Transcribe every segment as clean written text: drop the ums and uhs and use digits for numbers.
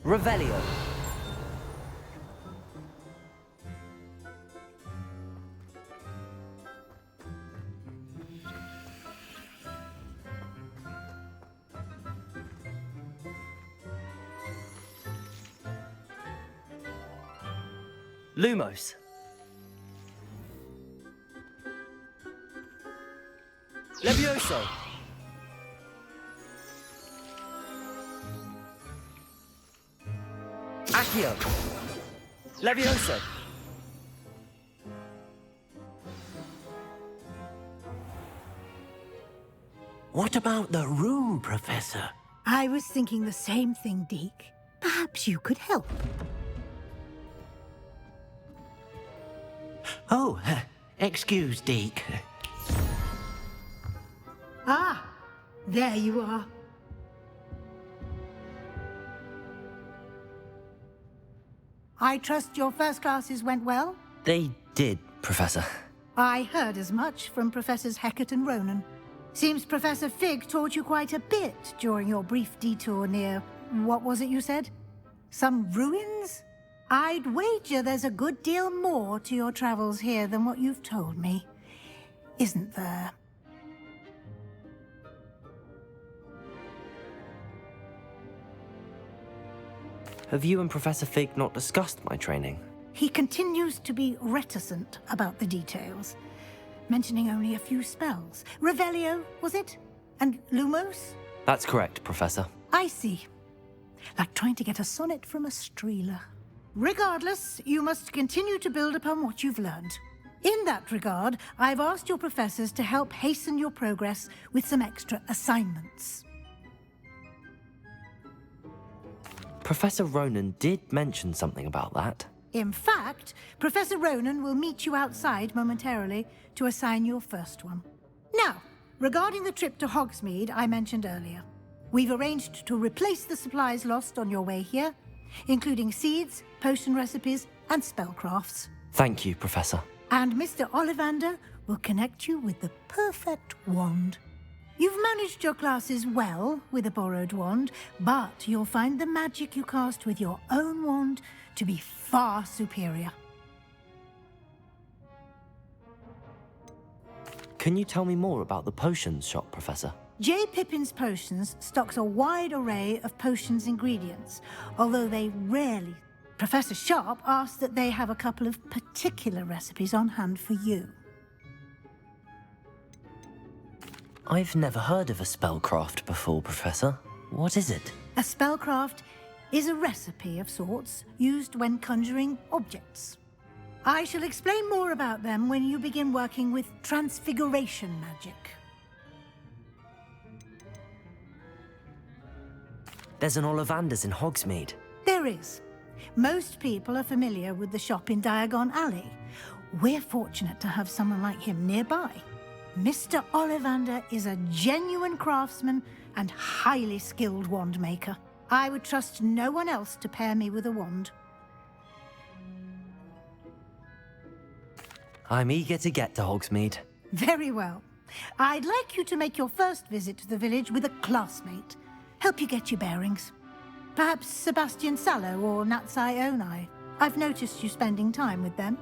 Revelio. Lumos. Levioso. Accio. Levioso. What about the room, Professor? I was thinking the same thing, Deke. Perhaps you could help. Oh, excuse, Deke. Ah, there you are. I trust your first classes went well? They did, Professor. I heard as much from Professors Hecat and Ronan. Seems Professor Fig taught you quite a bit during your brief detour near... what was it you said? Some ruins? I'd wager there's a good deal more to your travels here than what you've told me. Isn't there? Have you and Professor Fig not discussed my training? He continues to be reticent about the details, mentioning only a few spells. Revelio, was it? And Lumos? That's correct, Professor. I see. Like trying to get a sonnet from a streeler. Regardless, you must continue to build upon what you've learned. In that regard, I've asked your professors to help hasten your progress with some extra assignments. Professor Ronan did mention something about that. In fact, Professor Ronan will meet you outside momentarily to assign your first one. Now, regarding the trip to Hogsmeade I mentioned earlier, we've arranged to replace the supplies lost on your way here, including seeds, potion recipes, and spellcrafts. Thank you, Professor. And Mr. Ollivander will connect you with the perfect wand. You've managed your classes well with a borrowed wand, but you'll find the magic you cast with your own wand to be far superior. Can you tell me more about the potions shop, Professor? J. Pippin's Potions stocks a wide array of potions ingredients, although they rarely... Professor Sharp asked that they have a couple of particular recipes on hand for you. I've never heard of a spellcraft before, Professor. What is it? A spellcraft is a recipe of sorts used when conjuring objects. I shall explain more about them when you begin working with transfiguration magic. There's an Ollivander's in Hogsmeade. There is. Most people are familiar with the shop in Diagon Alley. We're fortunate to have someone like him nearby. Mr. Ollivander is a genuine craftsman and highly skilled wand maker. I would trust no one else to pair me with a wand. I'm eager to get to Hogsmeade. Very well. I'd like you to make your first visit to the village with a classmate. Help you get your bearings. Perhaps Sebastian Sallow or Natsai Onai. I've noticed you spending time with them.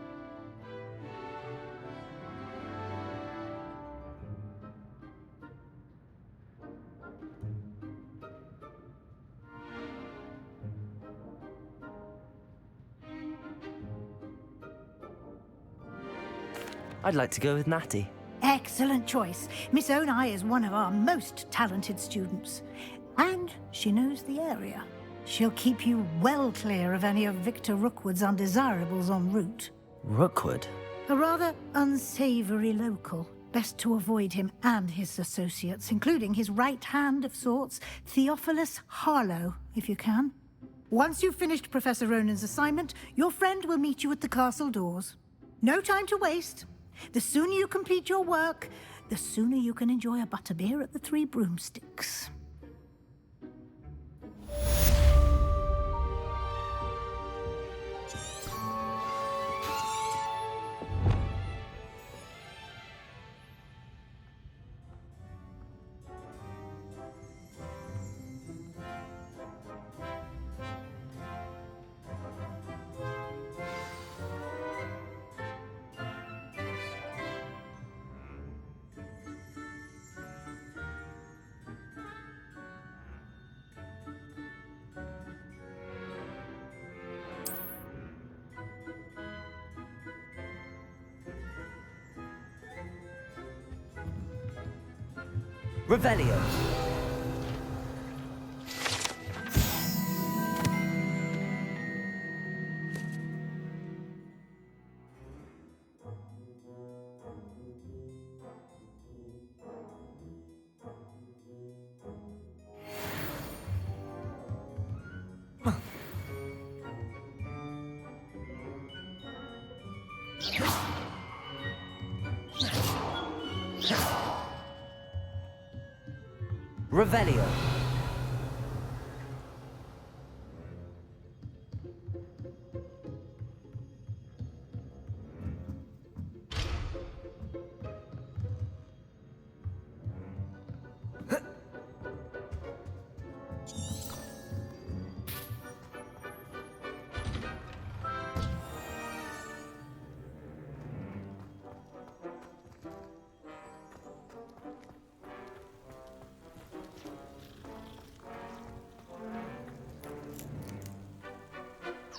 I'd like to go with Natty. Excellent choice. Miss Onai is one of our most talented students. And she knows the area. She'll keep you well clear of any of Victor Rookwood's undesirables en route. Rookwood? A rather unsavory local. Best to avoid him and his associates, including his right hand of sorts, Theophilus Harlow, if you can. Once you've finished Professor Ronan's assignment, your friend will meet you at the castle doors. No time to waste. The sooner you complete your work, the sooner you can enjoy a butterbeer at the Three Broomsticks. Revelio. Revelio.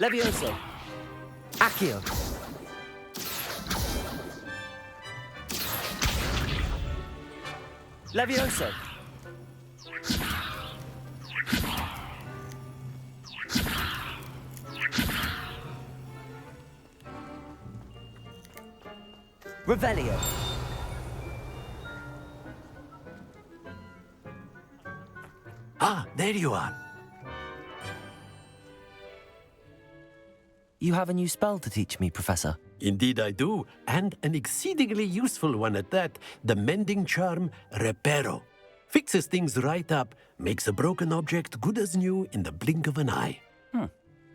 Levioso. Accio. Levioso. Revelio. Ah, there you are. You have a new spell to teach me, Professor. Indeed I do, and an exceedingly useful one at that. The mending charm, Reparo. Fixes things right up, makes a broken object good as new in the blink of an eye.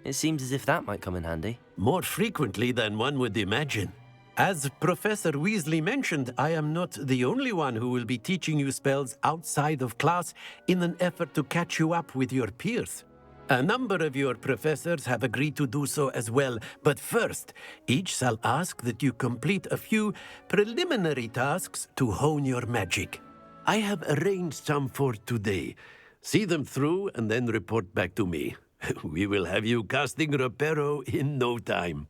It seems as if that might come in handy. More frequently than one would imagine. As Professor Weasley mentioned, I am not the only one who will be teaching you spells outside of class in an effort to catch you up with your peers. A number of your professors have agreed to do so as well, but first, each shall ask that you complete a few preliminary tasks to hone your magic. I have arranged some for today. See them through and then report back to me. We will have you casting Reparo in no time.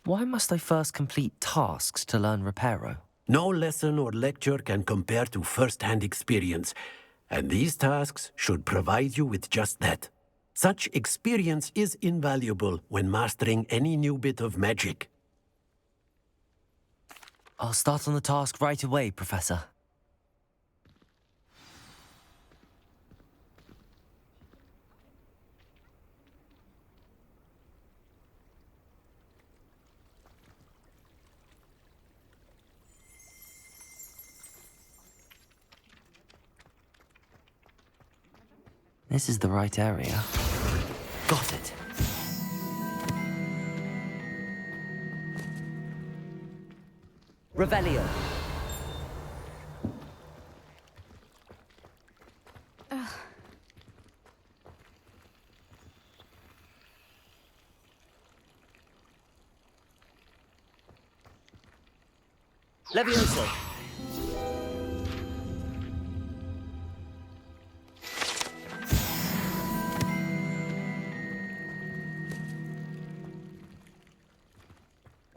Why must I first complete tasks to learn Reparo? No lesson or lecture can compare to first-hand experience, and these tasks should provide you with just that. Such experience is invaluable when mastering any new bit of magic. I'll start on the task right away, Professor. This is the right area. Got it. Revelio. Levioso.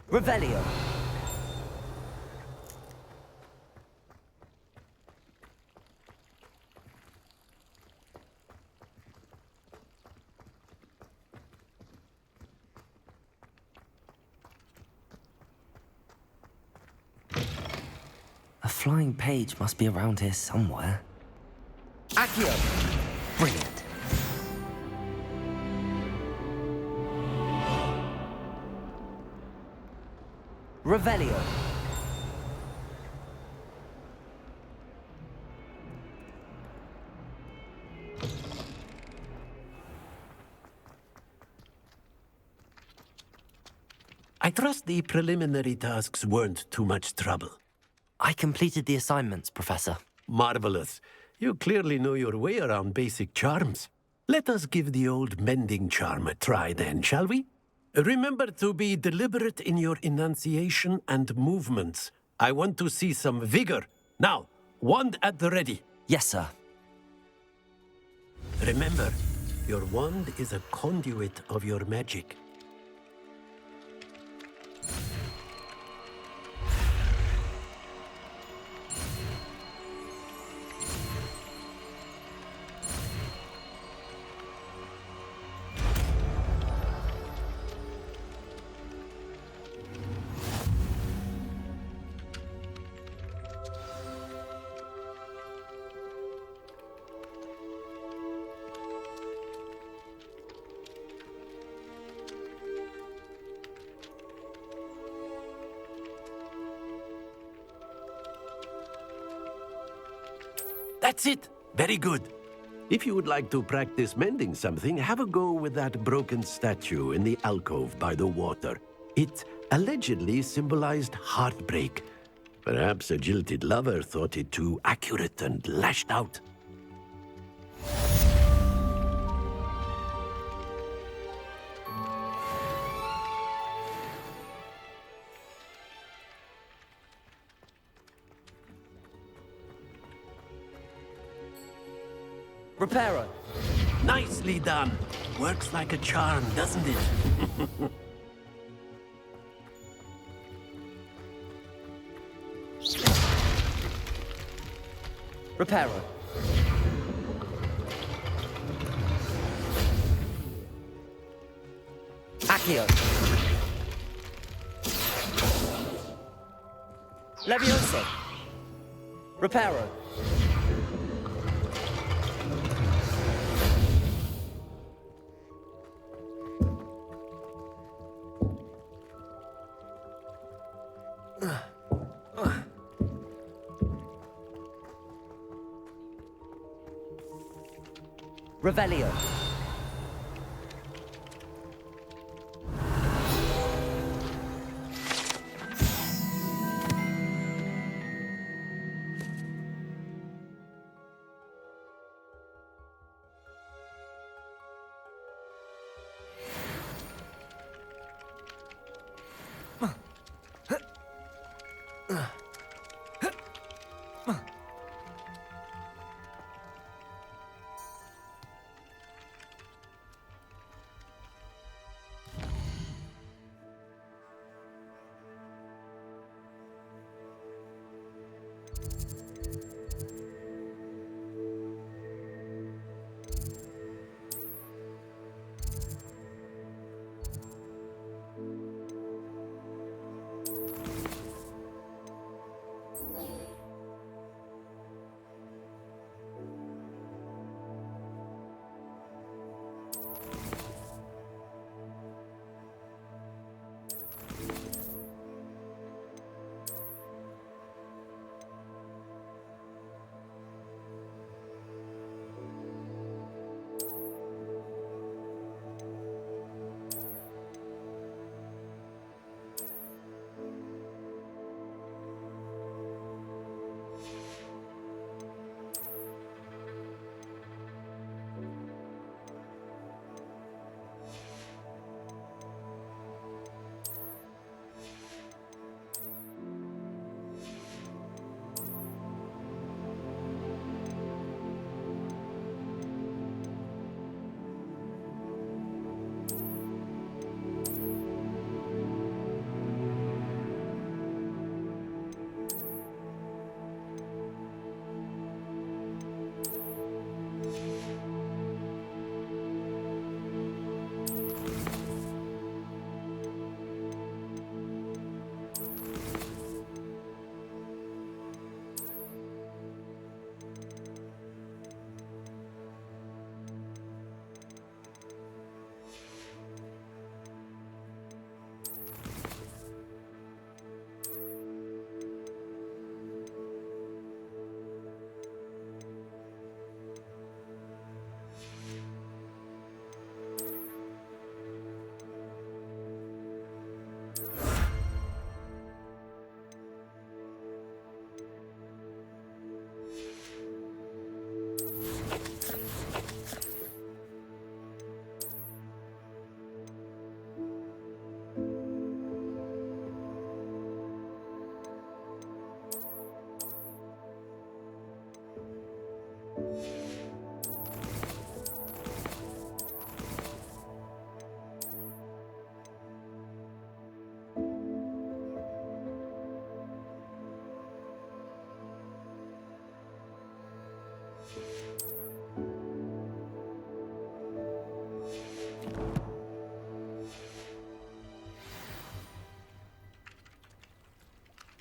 Revelio. A flying page must be around here somewhere. Accio! Brilliant. Revelio. I trust the preliminary tasks weren't too much trouble. I completed the assignments, Professor. Marvelous. You clearly know your way around basic charms. Let us give the old mending charm a try then, shall we? Remember to be deliberate in your enunciation and movements. I want to see some vigor. Now, wand at the ready. Yes, sir. Remember, your wand is a conduit of your magic. That's it. Very good. If you would like to practice mending something, have a go with that broken statue in the alcove by the water. It allegedly symbolized heartbreak. Perhaps a jilted lover thought it too accurate and lashed out. Reparo. Nicely done. Works like a charm, doesn't it? Reparo. Accio. Levioso. Reparo. Revelio.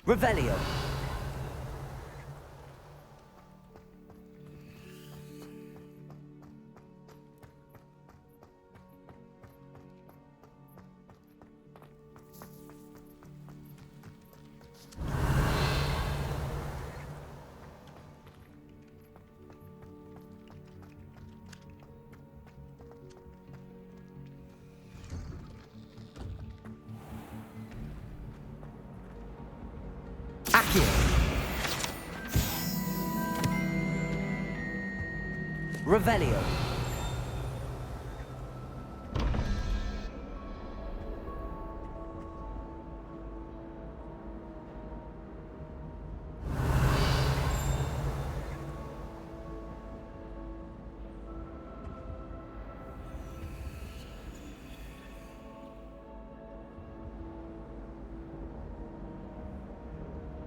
Revelio. Revelio.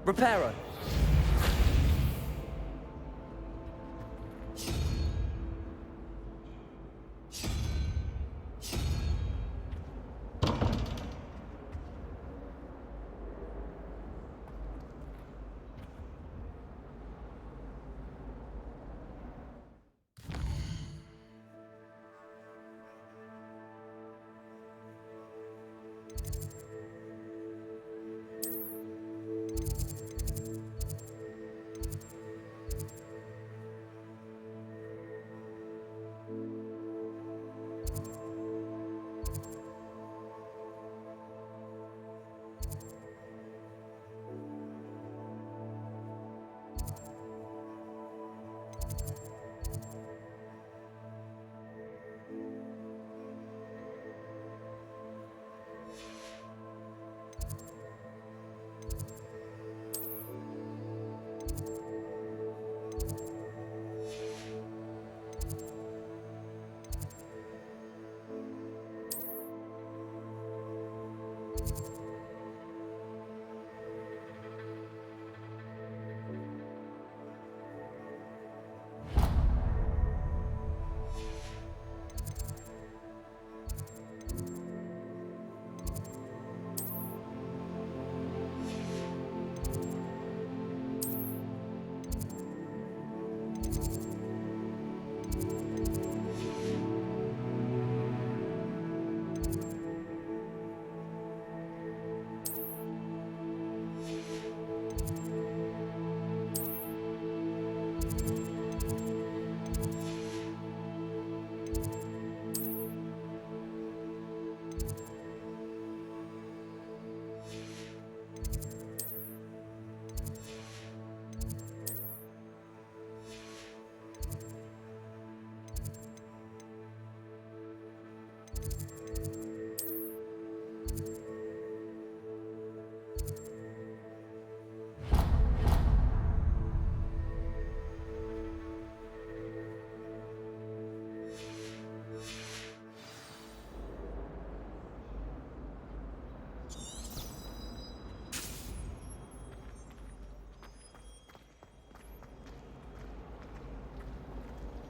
Reparo.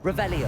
Revelio.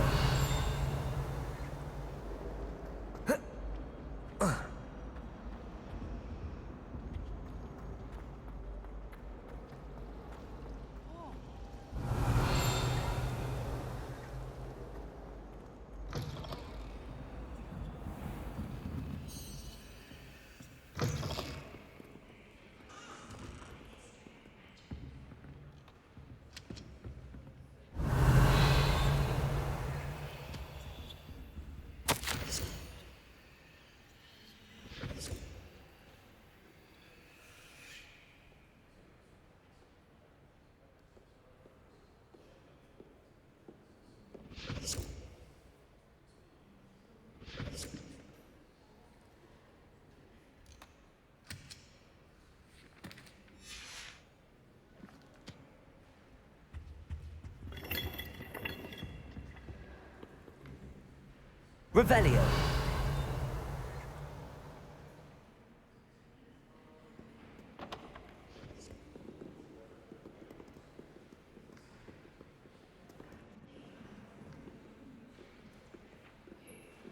Revelio.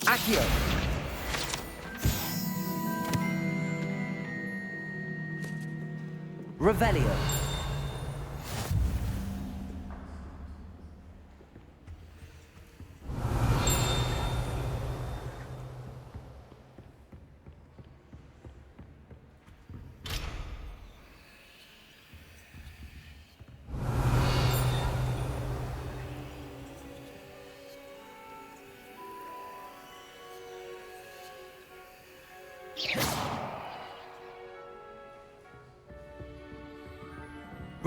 Accio. Revelio.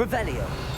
Revelio.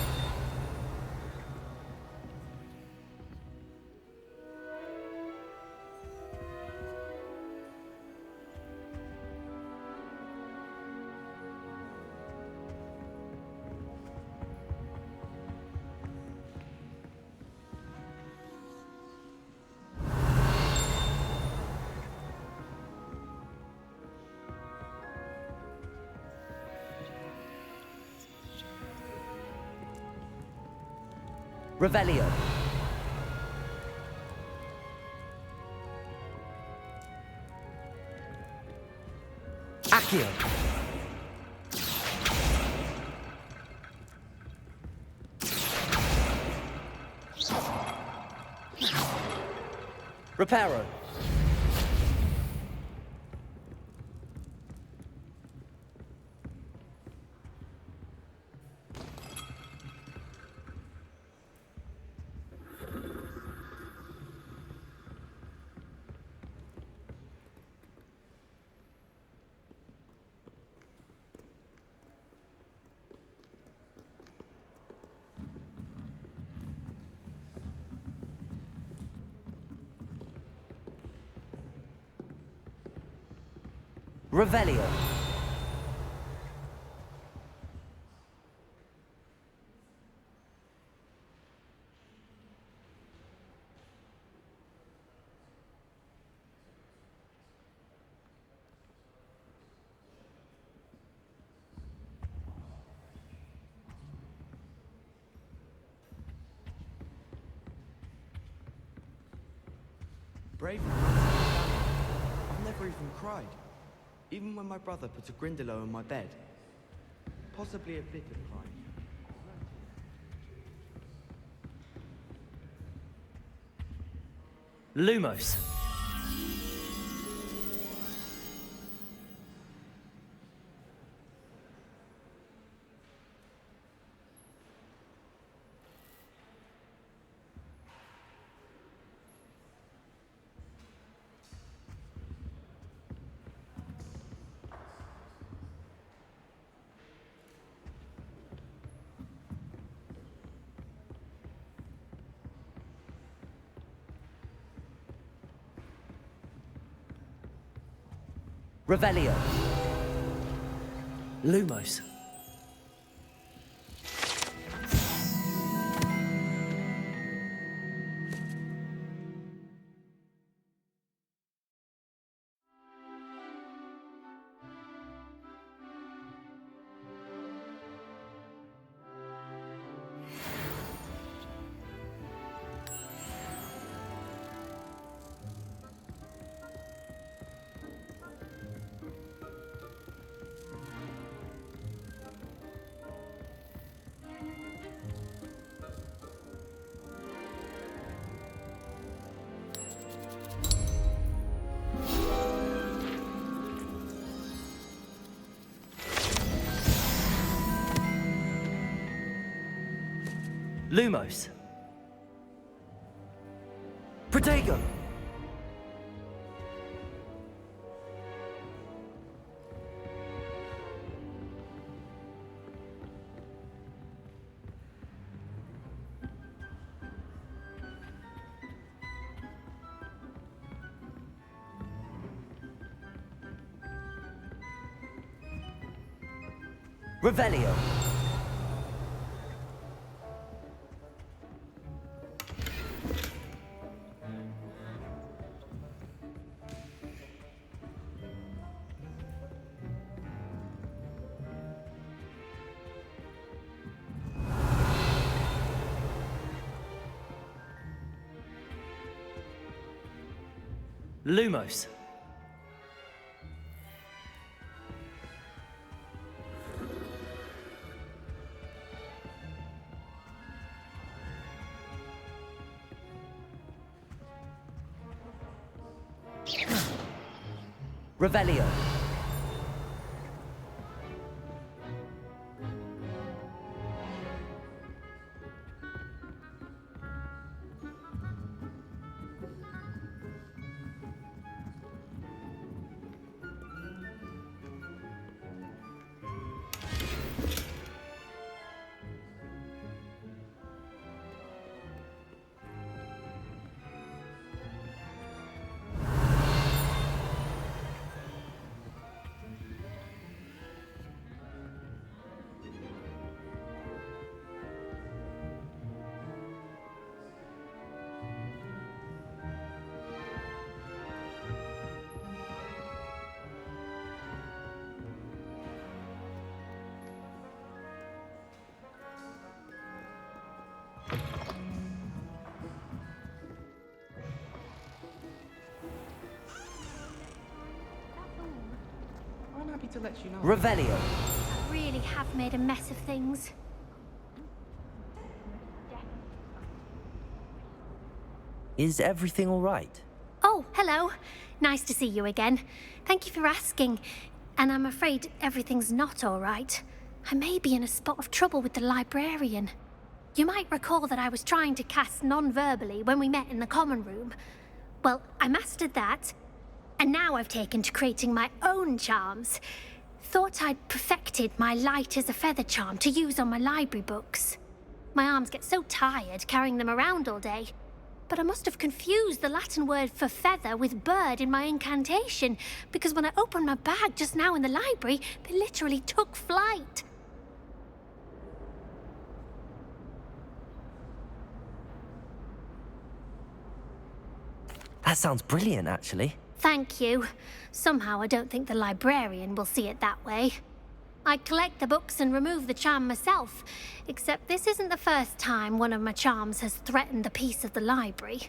Revelio. Accio. Reparo. Revelio. Brave. I've never even cried. Even when my brother put a Grindalo in my bed. Possibly a bit of crying. Lumos. Revelio. Lumos. Lumos. Protego. Revelio. Lumos. Revelio. to let you know. Revelio. I really have made a mess of things. Is everything all right? Oh, hello. Nice to see you again. Thank you for asking. And I'm afraid everything's not all right. I may be in a spot of trouble with the librarian. You might recall that I was trying to cast non-verbally when we met in the common room. Well, I mastered that, and now I've taken to creating my own charms. Thought I'd perfected my light as a feather charm to use on my library books. My arms get so tired carrying them around all day. But I must have confused the Latin word for feather with bird in my incantation, because when I opened my bag just now in the library, they literally took flight. That sounds brilliant, actually. Thank you. Somehow I don't think the librarian will see it that way. I collect the books and remove the charm myself, except this isn't the first time one of my charms has threatened the peace of the library.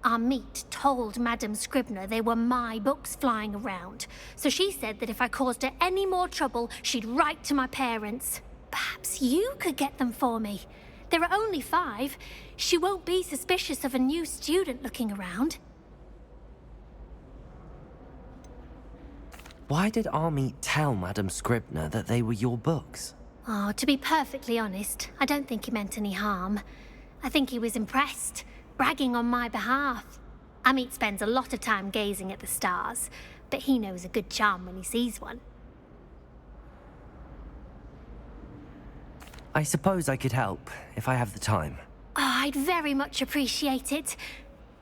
Our meet told Madame Scribner they were my books flying around, so she said that if I caused her any more trouble, she'd write to my parents. Perhaps you could get them for me. There are only 5. She won't be suspicious of a new student looking around. Why did Army tell Madame Scribner that they were your books? Oh, to be perfectly honest, I don't think he meant any harm. I think he was impressed, bragging on my behalf. Amit spends a lot of time gazing at the stars, but he knows a good charm when he sees one. I suppose I could help, if I have the time. Oh, I'd very much appreciate it.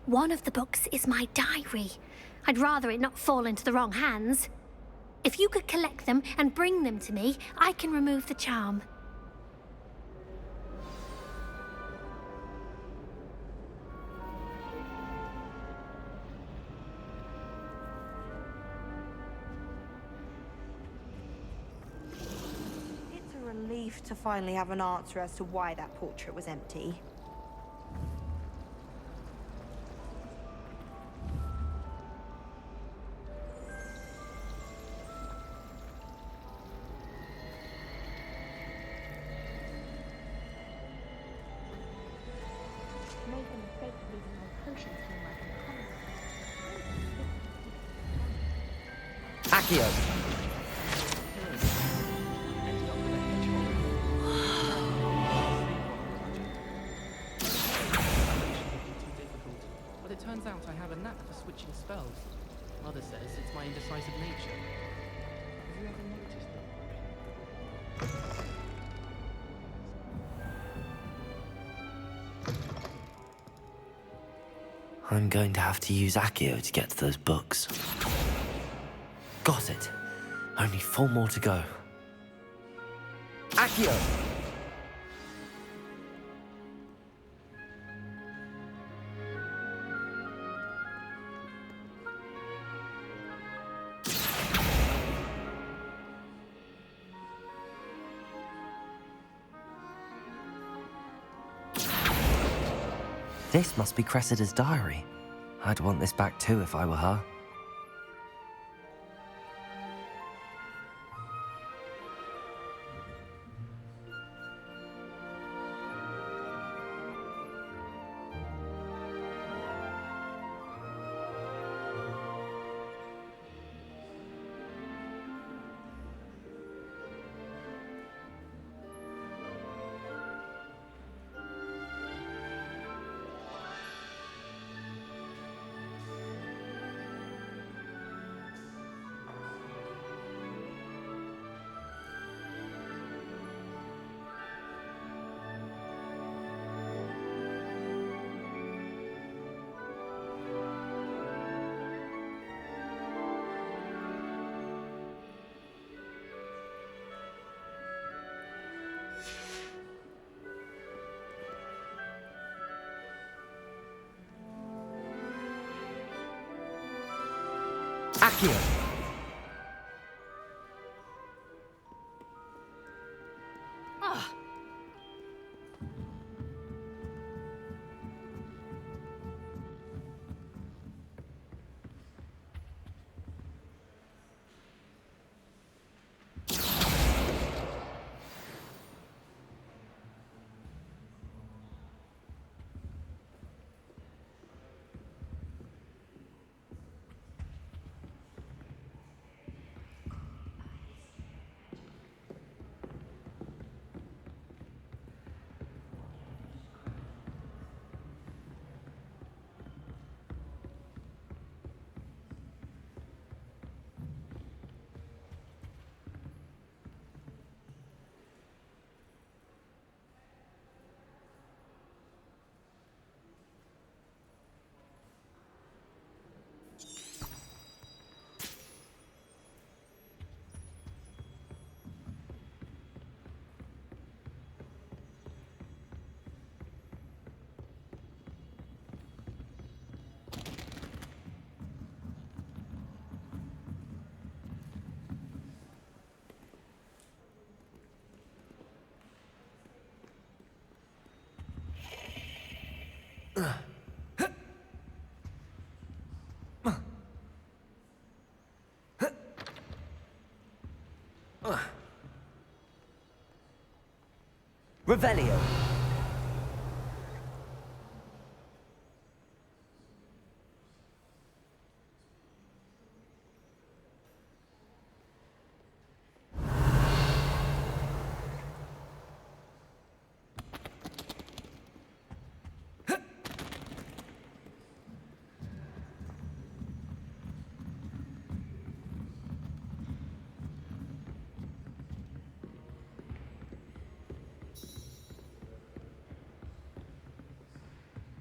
One of the books is my diary. I'd rather it not fall into the wrong hands. If you could collect them and bring them to me, I can remove the charm. It's a relief to finally have an answer as to why that portrait was empty. Accio! But it turns out I have a knack for switching spells. Mother says it's my indecisive nature. Have you ever noticed that? I'm going to have to use Accio to get to those books. Got it. Only 4 more to go. Accio! This must be Cressida's diary. I'd want this back too if I were her. Accio! Revelio.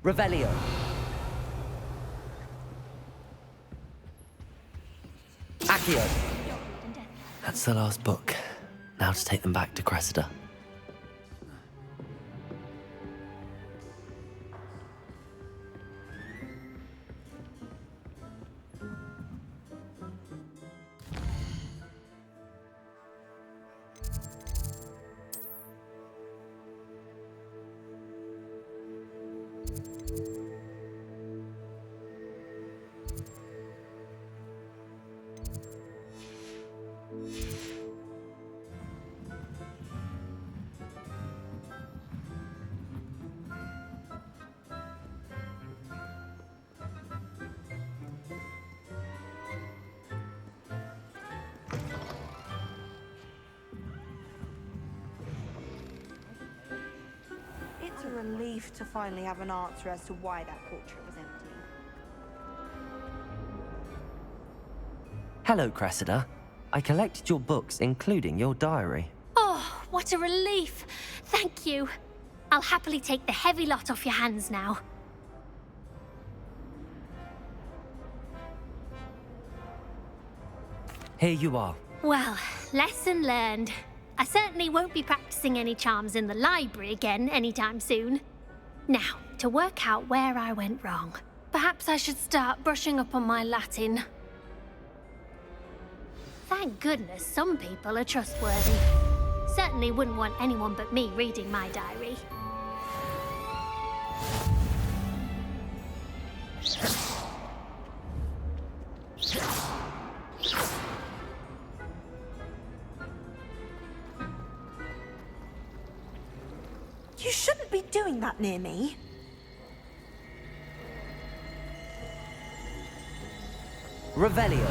Revelio. Accio. That's the last book. Now to take them back to Cressida. It's a relief to finally have an answer as to why that portrait was empty. Hello, Cressida. I collected your books, including your diary. Oh, what a relief. Thank you. I'll happily take the heavy lot off your hands now. Here you are. Well, lesson learned. I certainly won't be practicing any charms in the library again anytime soon. Now, to work out where I went wrong. Perhaps I should start brushing up on my Latin. Thank goodness some people are trustworthy. Certainly wouldn't want anyone but me reading my diary. You shouldn't be doing that near me. Revelio.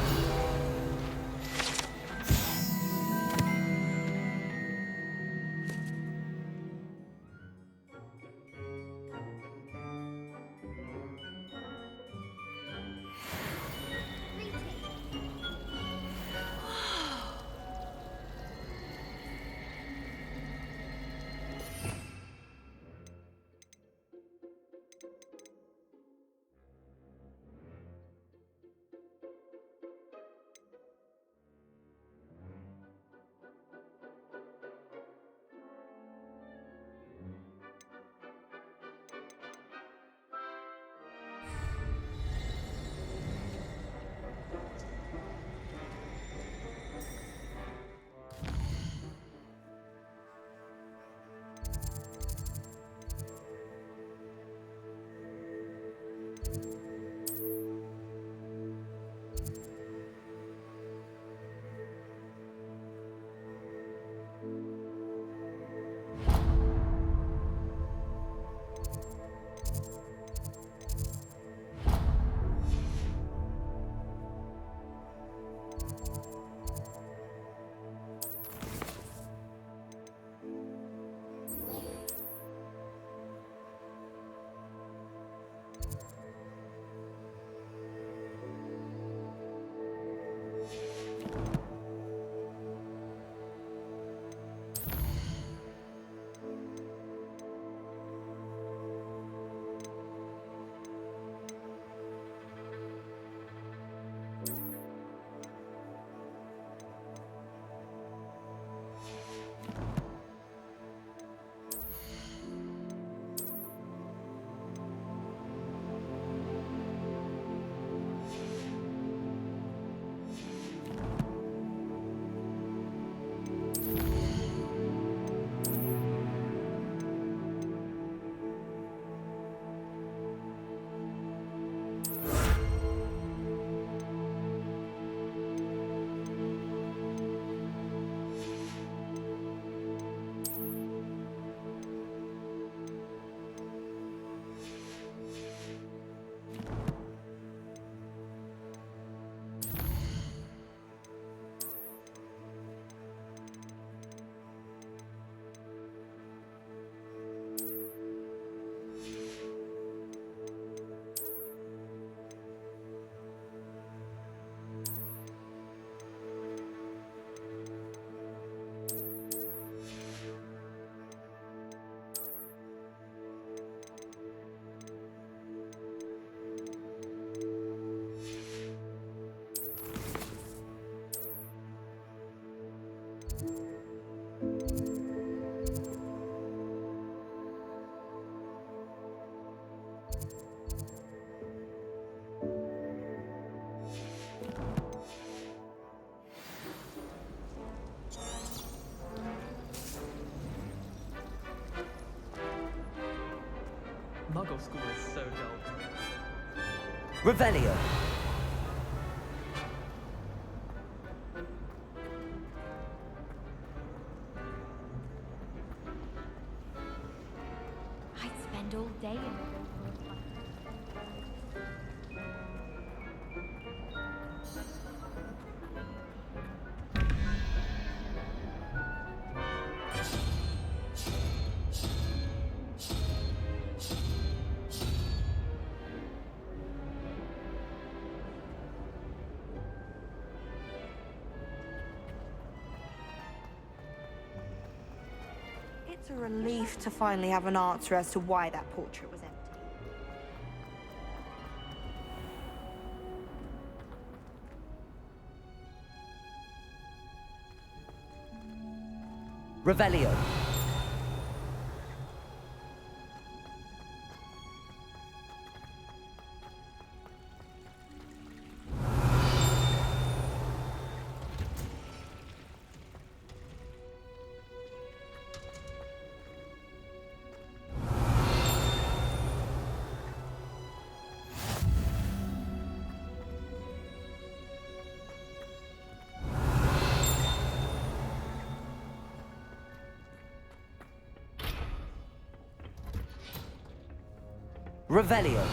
Muggle school is so dull. Revelio. I'd spend all day in the It's a relief to finally have an answer as to why that portrait was empty. Revelio. Revelio.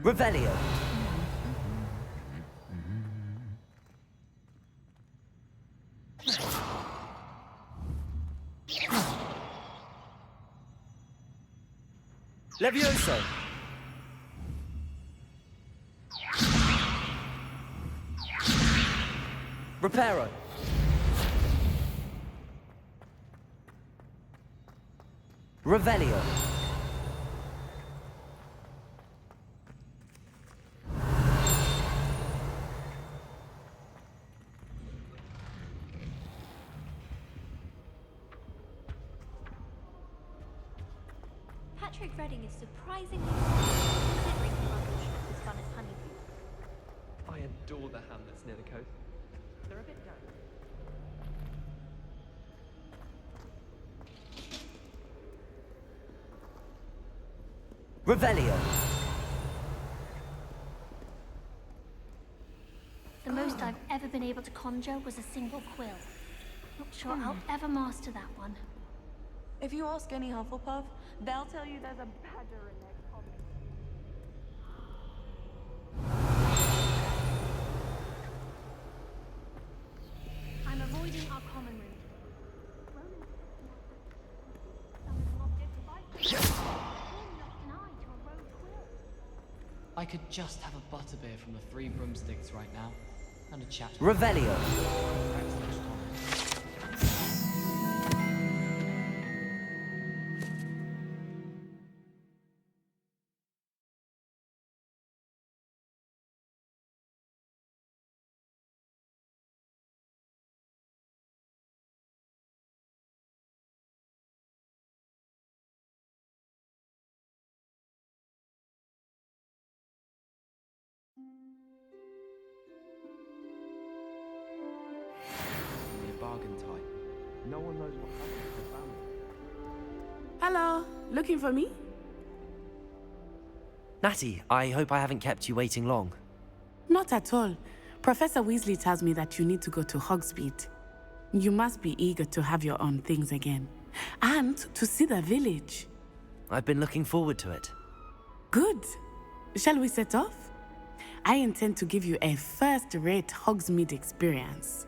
Revelio. Levioso. Reparo. Revelio. Patrick Redding is surprisingly considering the Muggle shop as fun as Honeybee. I adore the hamlets near the coast. They're a bit dark. Revelio. The most I've ever been able to conjure was a single quill. Not sure I'll ever master that one. If you ask any Hufflepuff, they'll tell you there's a badger in their common. I'm avoiding our common room. I could just have a butterbeer from the Three Broomsticks right now, and a chat. Revelio. Perhaps next time. Be a bargain type. No one knows what happened to the family. Hello, looking for me? Natty, I hope I haven't kept you waiting long. Not at all. Professor Weasley tells me that you need to go to Hogsmeade. You must be eager to have your own things again. And to see the village. I've been looking forward to it. Good. Shall we set off? I intend to give you a first-rate Hogsmeade experience.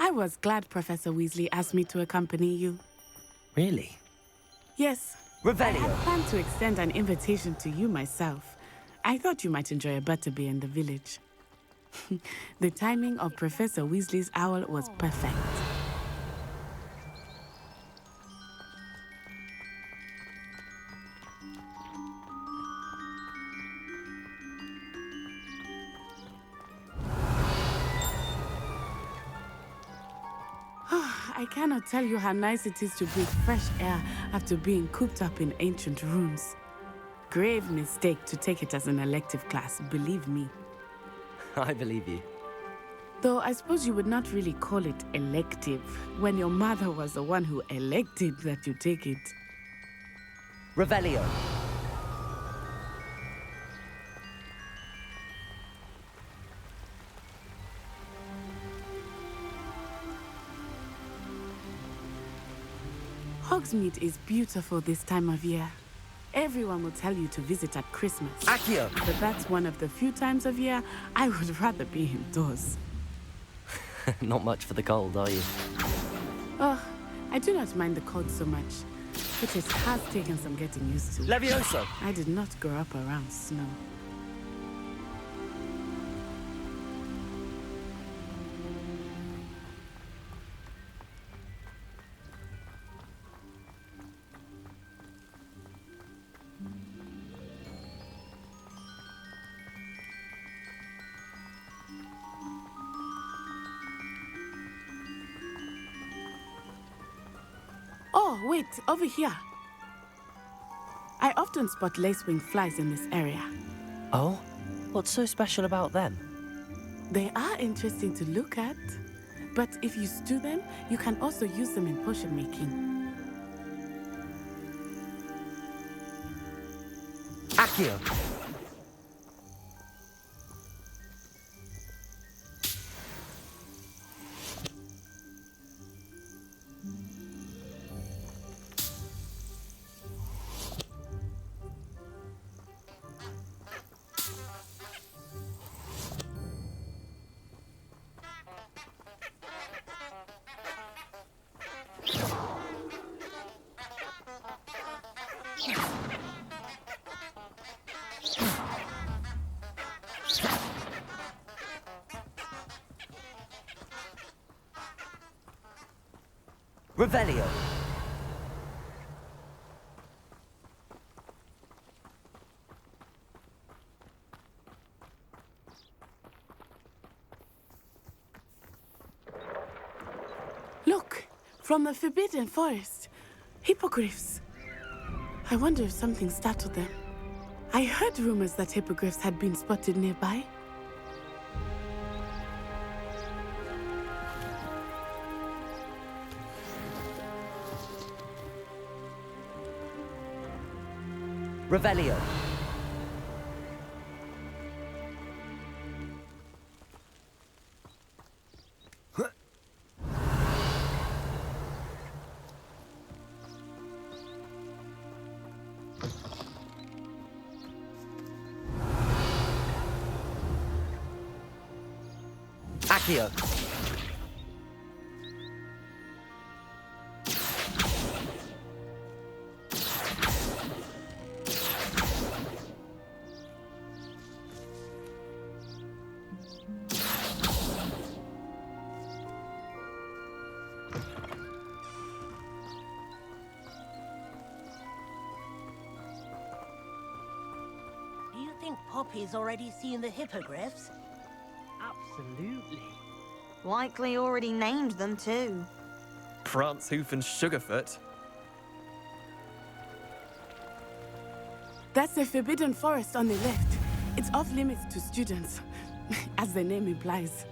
I was glad Professor Weasley asked me to accompany you. Really? Yes. Revelio. I had planned to extend an invitation to you myself. I thought you might enjoy a butterbeer in the village. The timing of Professor Weasley's owl was perfect. I cannot tell you how nice it is to breathe fresh air after being cooped up in ancient rooms. Grave mistake to take it as an elective class, believe me. I believe you. Though I suppose you would not really call it elective when your mother was the one who elected that you take it. Revelio. Hogsmeade is beautiful this time of year. Everyone will tell you to visit at Christmas. Accio! But that's one of the few times of year I would rather be indoors. Not much for the cold, are you? Oh, I do not mind the cold so much, but it has taken some getting used to. Levioso! I did not grow up around snow. Oh, wait, over here. I often spot lacewing flies in this area. Oh? What's so special about them? They are interesting to look at, but if you stew them, you can also use them in potion making. Accio! Revelio. Look, from the Forbidden Forest. Hippogriffs. I wonder if something startled them. I heard rumors that hippogriffs had been spotted nearby. Revelio. Accio. think Poppy's already seen the hippogriffs? Absolutely. Likely already named them too. Prance, Hoof, and Sugarfoot. That's the Forbidden Forest on the left. It's off limits to students, as the name implies.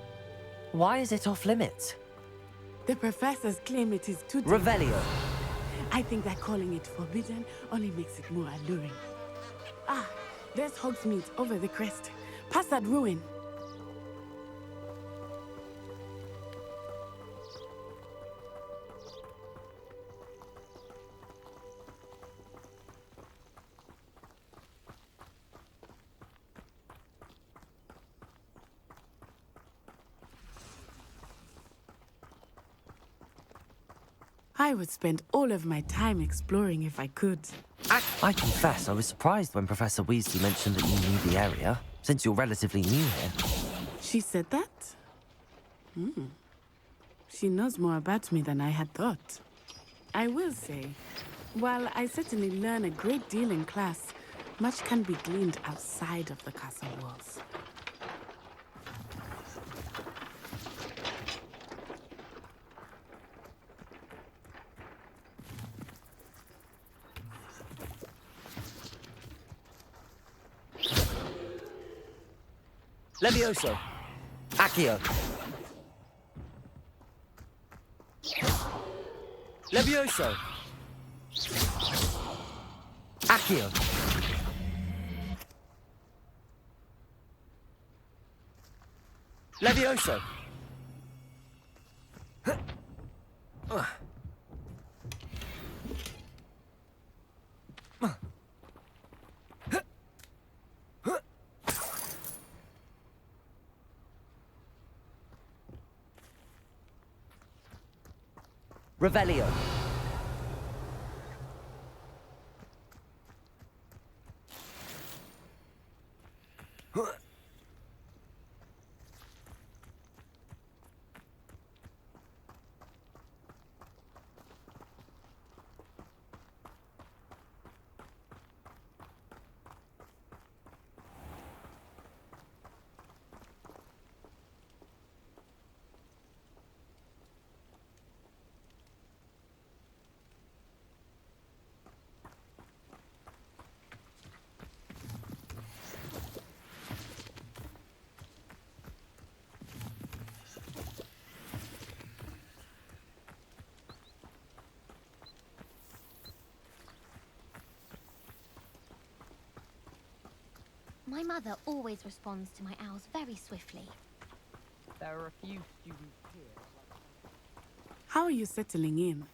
Why is it off limits? The professors claim it is too Revelio. I think that calling it forbidden only makes it more alluring. Ah, there's Hogsmeade over the crest. Past that ruin. I would spend all of my time exploring if I could. I confess I was surprised when Professor Weasley mentioned that you knew the area, since you're relatively new here. She said that? She knows more about me than I had thought. I will say, while I certainly learn a great deal in class, much can be gleaned outside of the castle walls. Levioso. Accio. Levioso. Accio. Levioso. Revelio. My mother always responds to my owls very swiftly. There are a few students here. How are you settling in?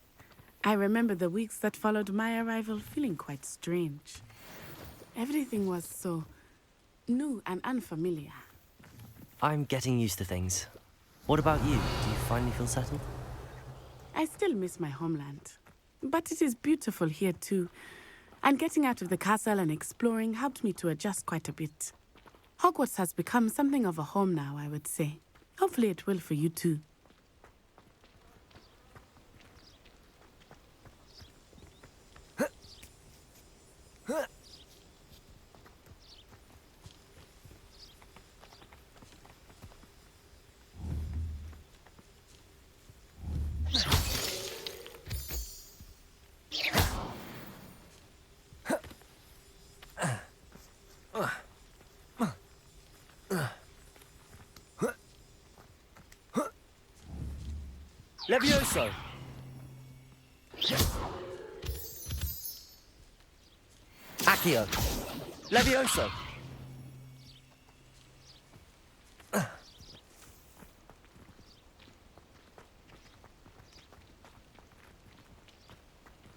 I remember the weeks that followed my arrival feeling quite strange. Everything was so new and unfamiliar. I'm getting used to things. What about you? Do you finally feel settled? I still miss my homeland, but it is beautiful here too. And getting out of the castle and exploring helped me to adjust quite a bit. Hogwarts has become something of a home now, I would say. Hopefully it will for you too. Levioso. Accio. Levioso.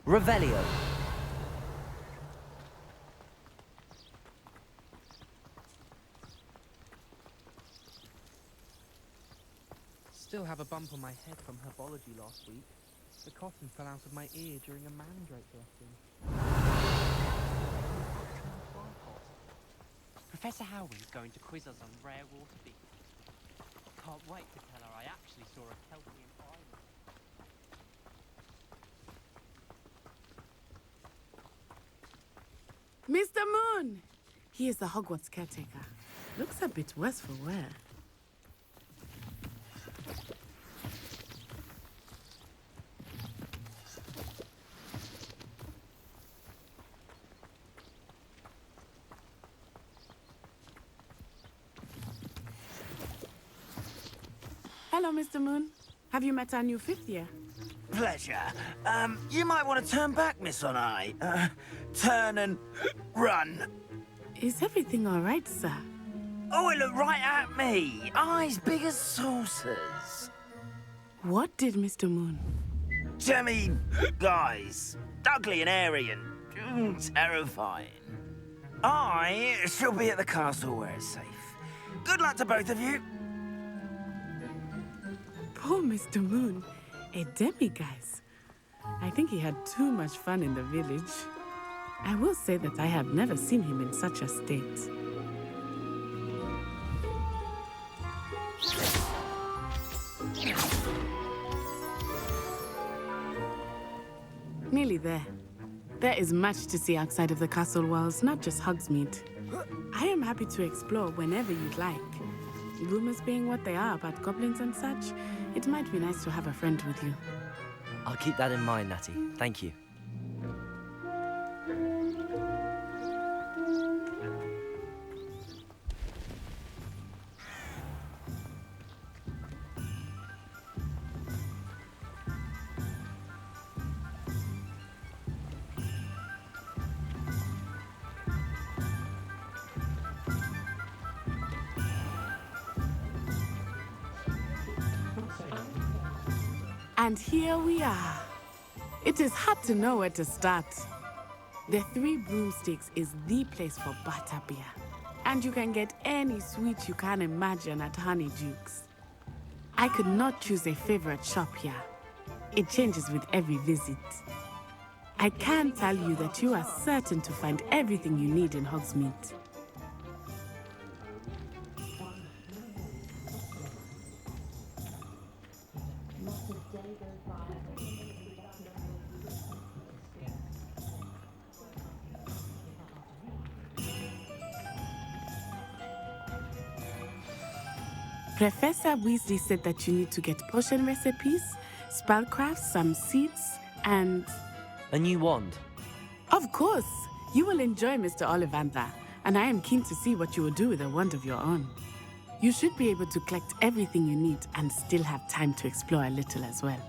Revelio. Still have a bump on my head from herbology last week. The cotton fell out of my ear during a mandrake lesson. Professor Howie's going to quiz us on rare water beasts. Can't wait to tell her I actually saw a Kelpian island. Mr. Moon! He is the Hogwarts caretaker. Looks a bit worse for wear. Hello, Mr. Moon. Have you met our new fifth year? Pleasure. You might want to turn back, Miss Onai. Turn and run. Is everything all right, sir? Oh, it looked right at me. Eyes big as saucers. What did Mr. Moon? Guys. Ugly and airy and terrifying. I shall be at the castle where it's safe. Good luck to both of you. Poor Mr. Moon. A demi-guise. I think he had too much fun in the village. I will say that I have never seen him in such a state. Nearly there. There is much to see outside of the castle walls, not just Hogsmeade. I am happy to explore whenever you'd like. Rumors being what they are about goblins and such, it might be nice to have a friend with you. I'll keep that in mind, Natty. Thank you. And here we are. It is hard to know where to start. The Three Broomsticks is the place for butterbeer. And you can get any sweet you can imagine at Honeydukes. I could not choose a favorite shop here. It changes with every visit. I can tell you that you are certain to find everything you need in Hogsmeade. Professor Weasley said that you need to get potion recipes, spellcrafts, some seeds, and... A new wand? Of course! You will enjoy Mr. Ollivander, and I am keen to see what you will do with a wand of your own. You should be able to collect everything you need and still have time to explore a little as well.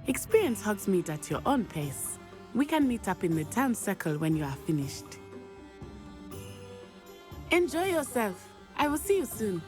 Experience Hogsmeade at your own pace. We can meet up in the town circle when you are finished. Enjoy yourself. I will see you soon.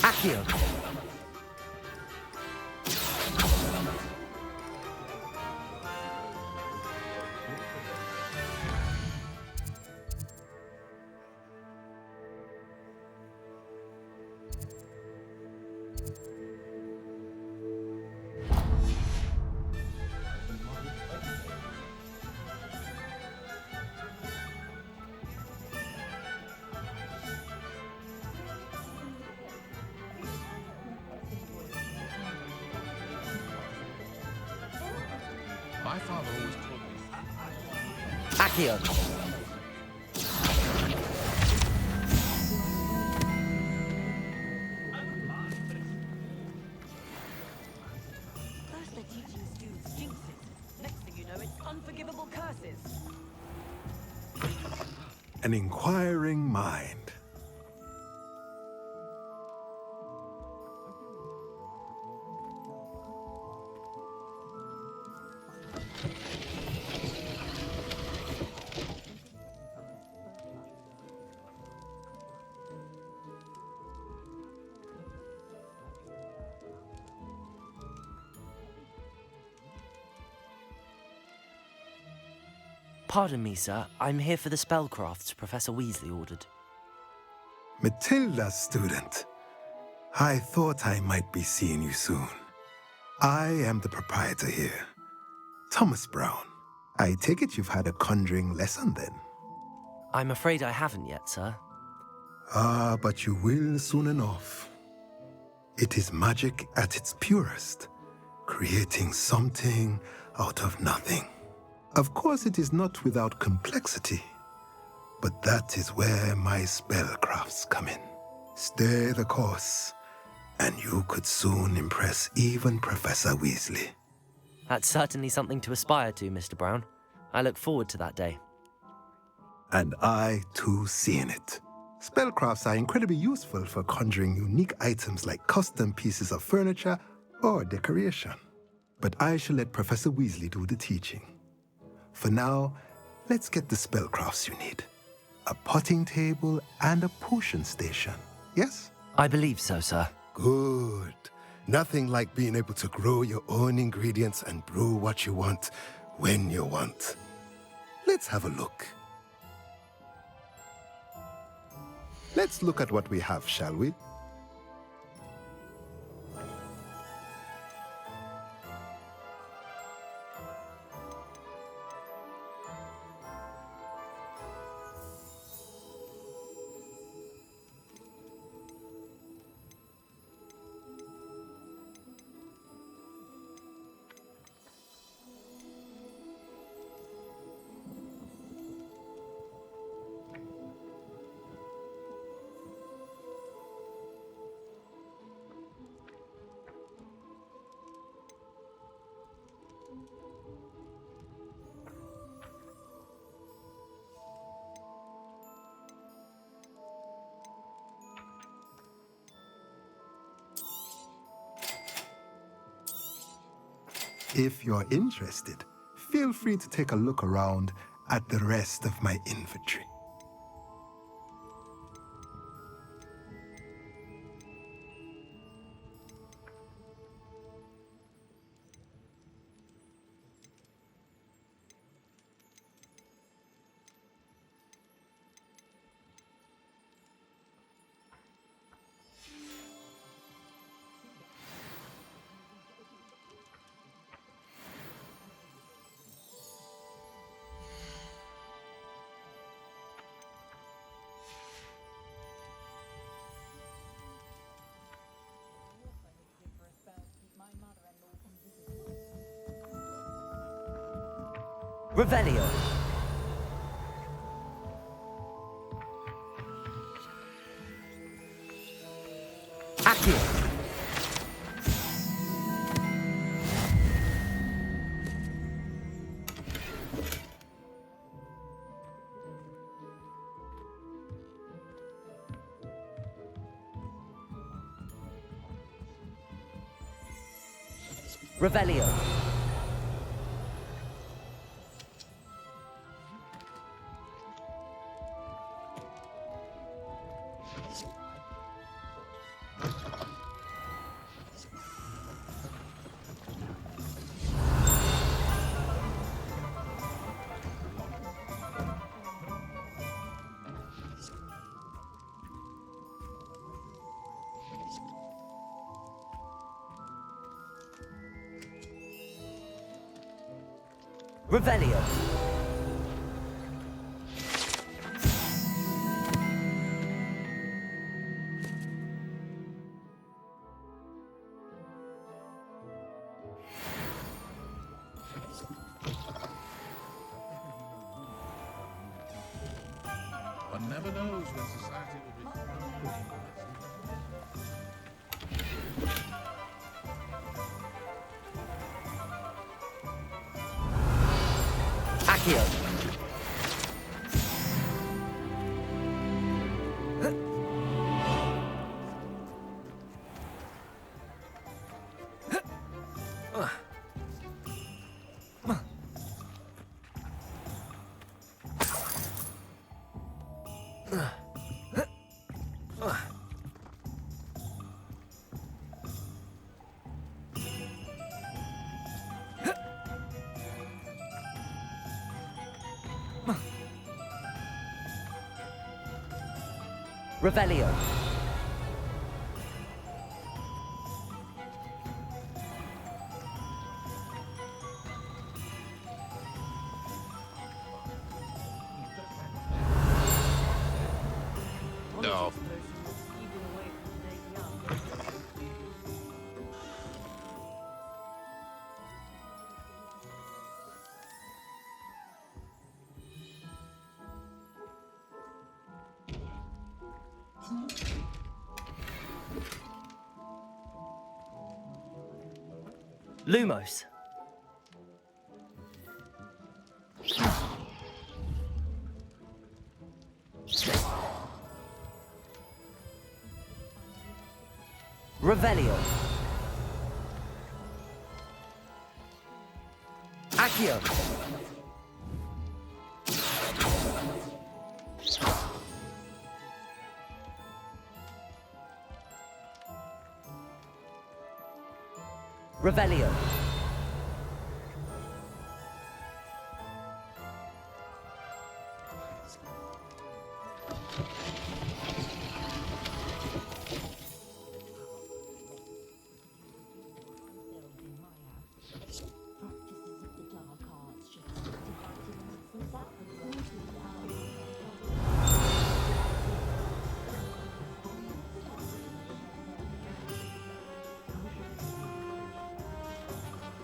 Accio! My father always told me. Accio! teaching students jinxes. Next thing you know, it's unforgivable curses. An inquiring mind. Pardon me, sir. I'm here for the spellcrafts Professor Weasley ordered. Matilda, student. I thought I might be seeing you soon. I am the proprietor here, Thomas Brown. I take it you've had a conjuring lesson then? I'm afraid I haven't yet, sir. Ah, but you will soon enough. It is magic at its purest, creating something out of nothing. Of course, it is not without complexity, but that is where my spellcrafts come in. Stay the course, and you could soon impress even Professor Weasley. That's certainly something to aspire to, Mr. Brown. I look forward to that day. And I, too, seeing it. Spellcrafts are incredibly useful for conjuring unique items like custom pieces of furniture or decoration. But I shall let Professor Weasley do the teaching. For now, let's get the spellcrafts you need. A potting table and a potion station, yes? I believe so, sir. Good. Nothing like being able to grow your own ingredients and brew what you want when you want. Let's have a look. Let's look at what we have, shall we? If you're interested, feel free to take a look around at the rest of my inventory. Revelio. Accio. Revelio. Revelio. One never knows when society will be. Accio. Revelio. No. Lumos. Revelio. Accio. Revelio.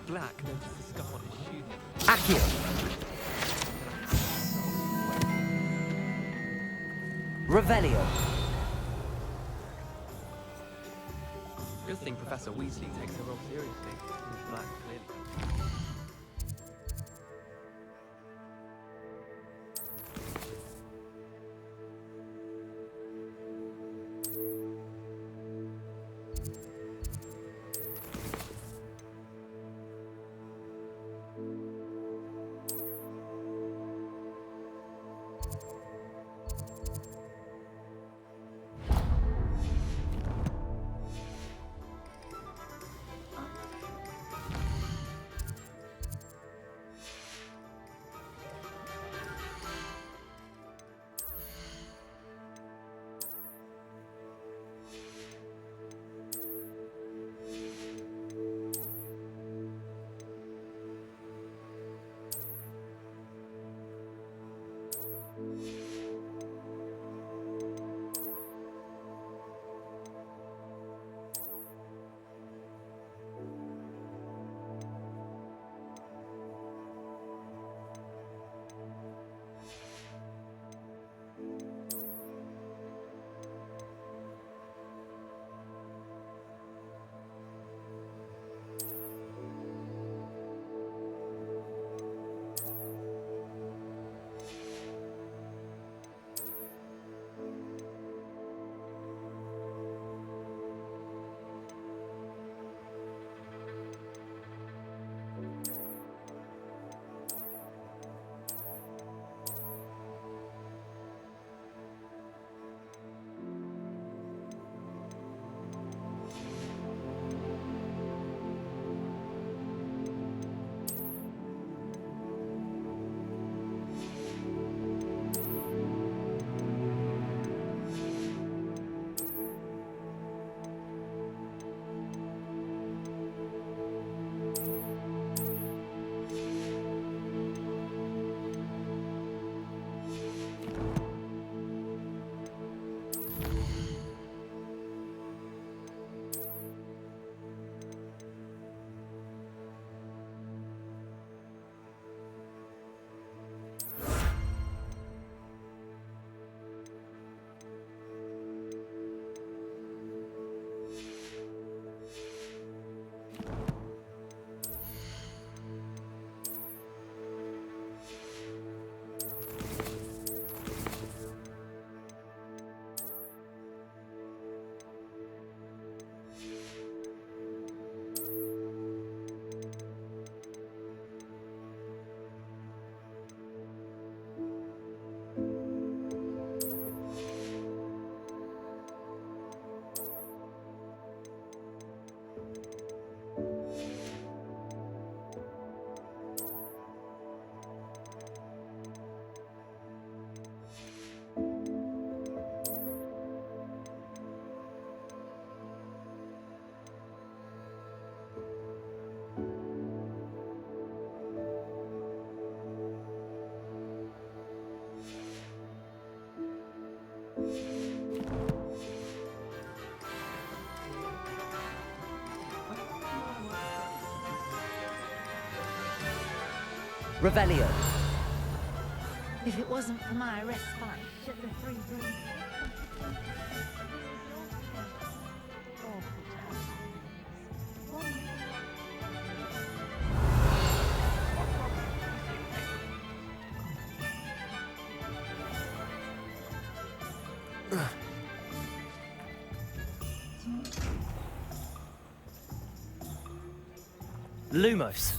Black noticed the scuff on his shoe the other day. Accio. Revelio. Good thing Professor Weasley takes her role seriously. He's black, clearly. Revelio. If it wasn't for my respite at the three rooms. Lumos.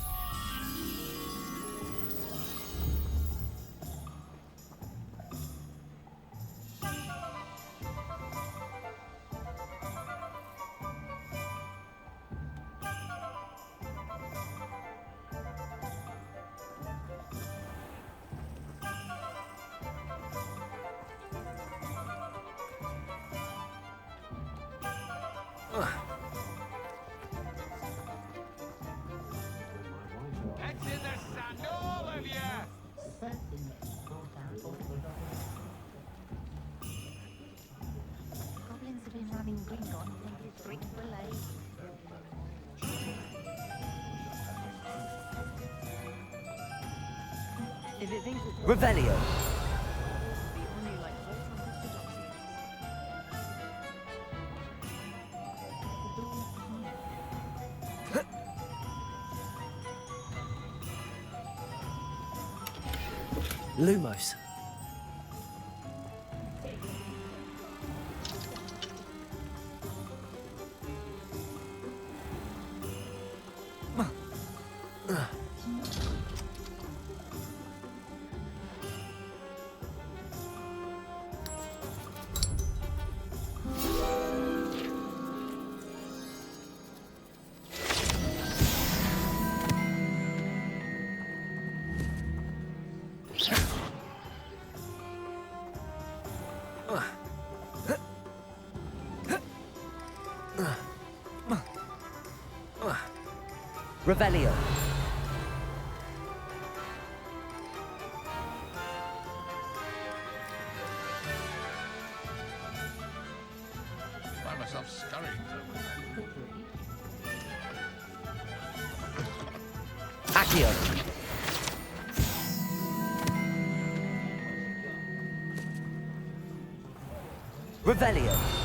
It's in the sun, all of you! Goblins have been running Gringon and his Greek relay. If it thinks it's Revelio. only like Lumos. Revelio. Find myself scurrying. Accio. Revelio.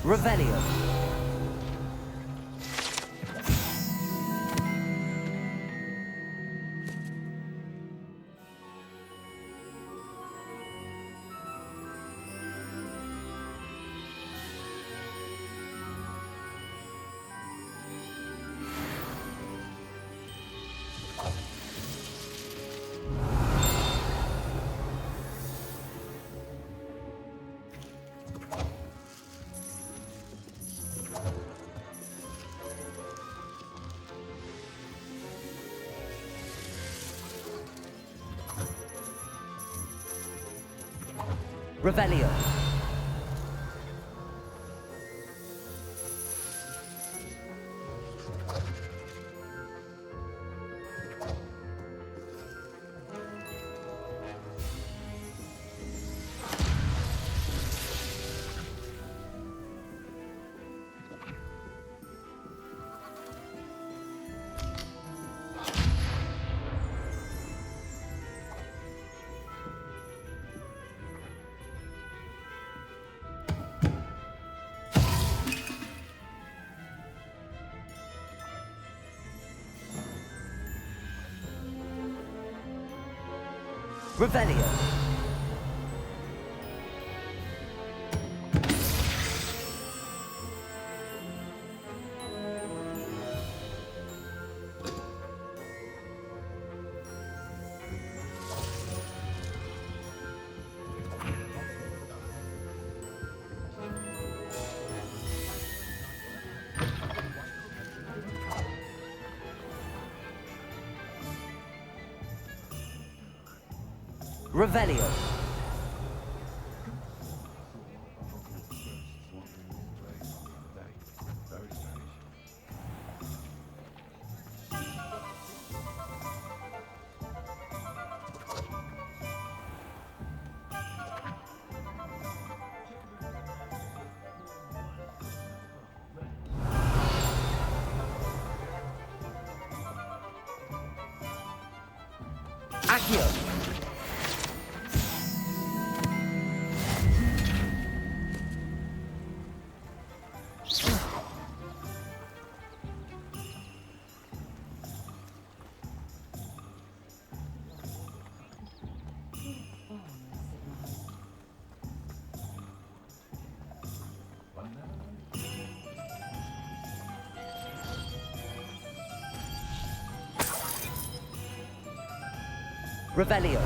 Revelio. Revelio. Revelio. Revelio. Accio. Revelio.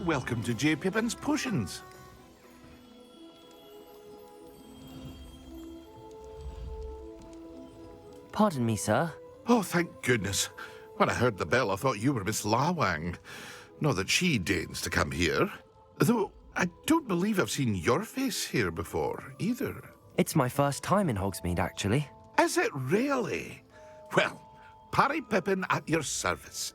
Welcome to J. Pippin's Potions. Pardon me, sir. Oh, thank goodness. When I heard the bell, I thought you were Miss Lawang. Not that she deigns to come here. Though, I don't believe I've seen your face here before, either. It's my first time in Hogsmeade, actually. Is it really? Well, Parry Pippin at your service.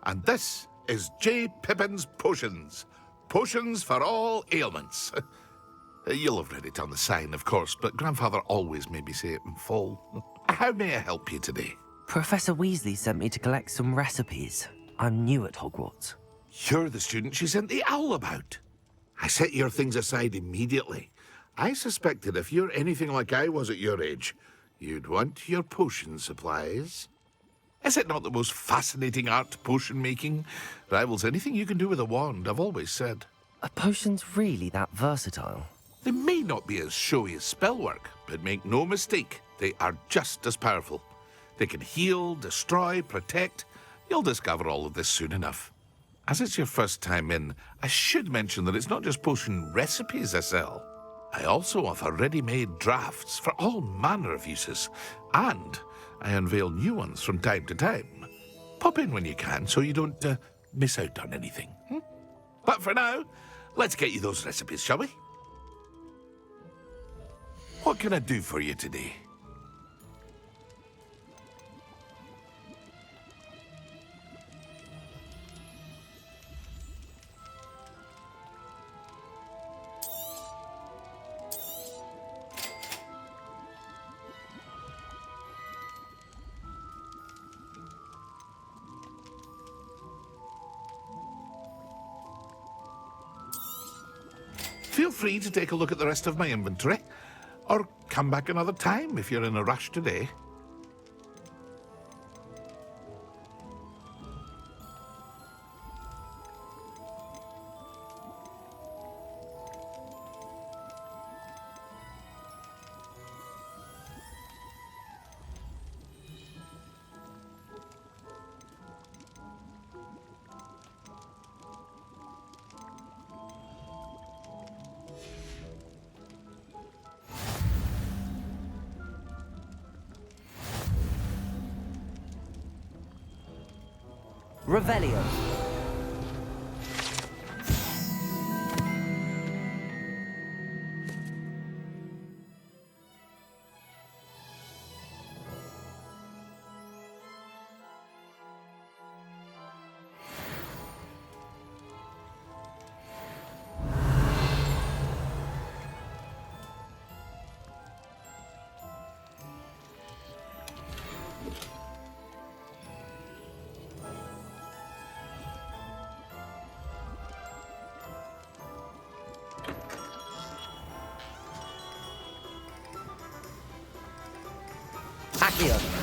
And this is J. Pippin's Potions. Potions for all ailments. You'll have read it on the sign, of course, but Grandfather always made me say it in full. How may I help you today? Professor Weasley sent me to collect some recipes. I'm new at Hogwarts. You're the student she sent the owl about. I set your things aside immediately. I suspected if you're anything like I was at your age, you'd want your potion supplies. Is it not the most fascinating art, potion making? Rivals anything you can do with a wand, I've always said. Are potions really that versatile? They may not be as showy as spellwork, but make no mistake, they are just as powerful. They can heal, destroy, protect. You'll discover all of this soon enough. As it's your first time in, I should mention that it's not just potion recipes I sell. I also offer ready-made drafts for all manner of uses, and I unveil new ones from time to time. Pop in when you can so you don't miss out on anything. But for now, let's get you those recipes, shall we? What can I do for you today? Feel free to take a look at the rest of my inventory, or come back another time if you're in a rush today. Revelio. Here.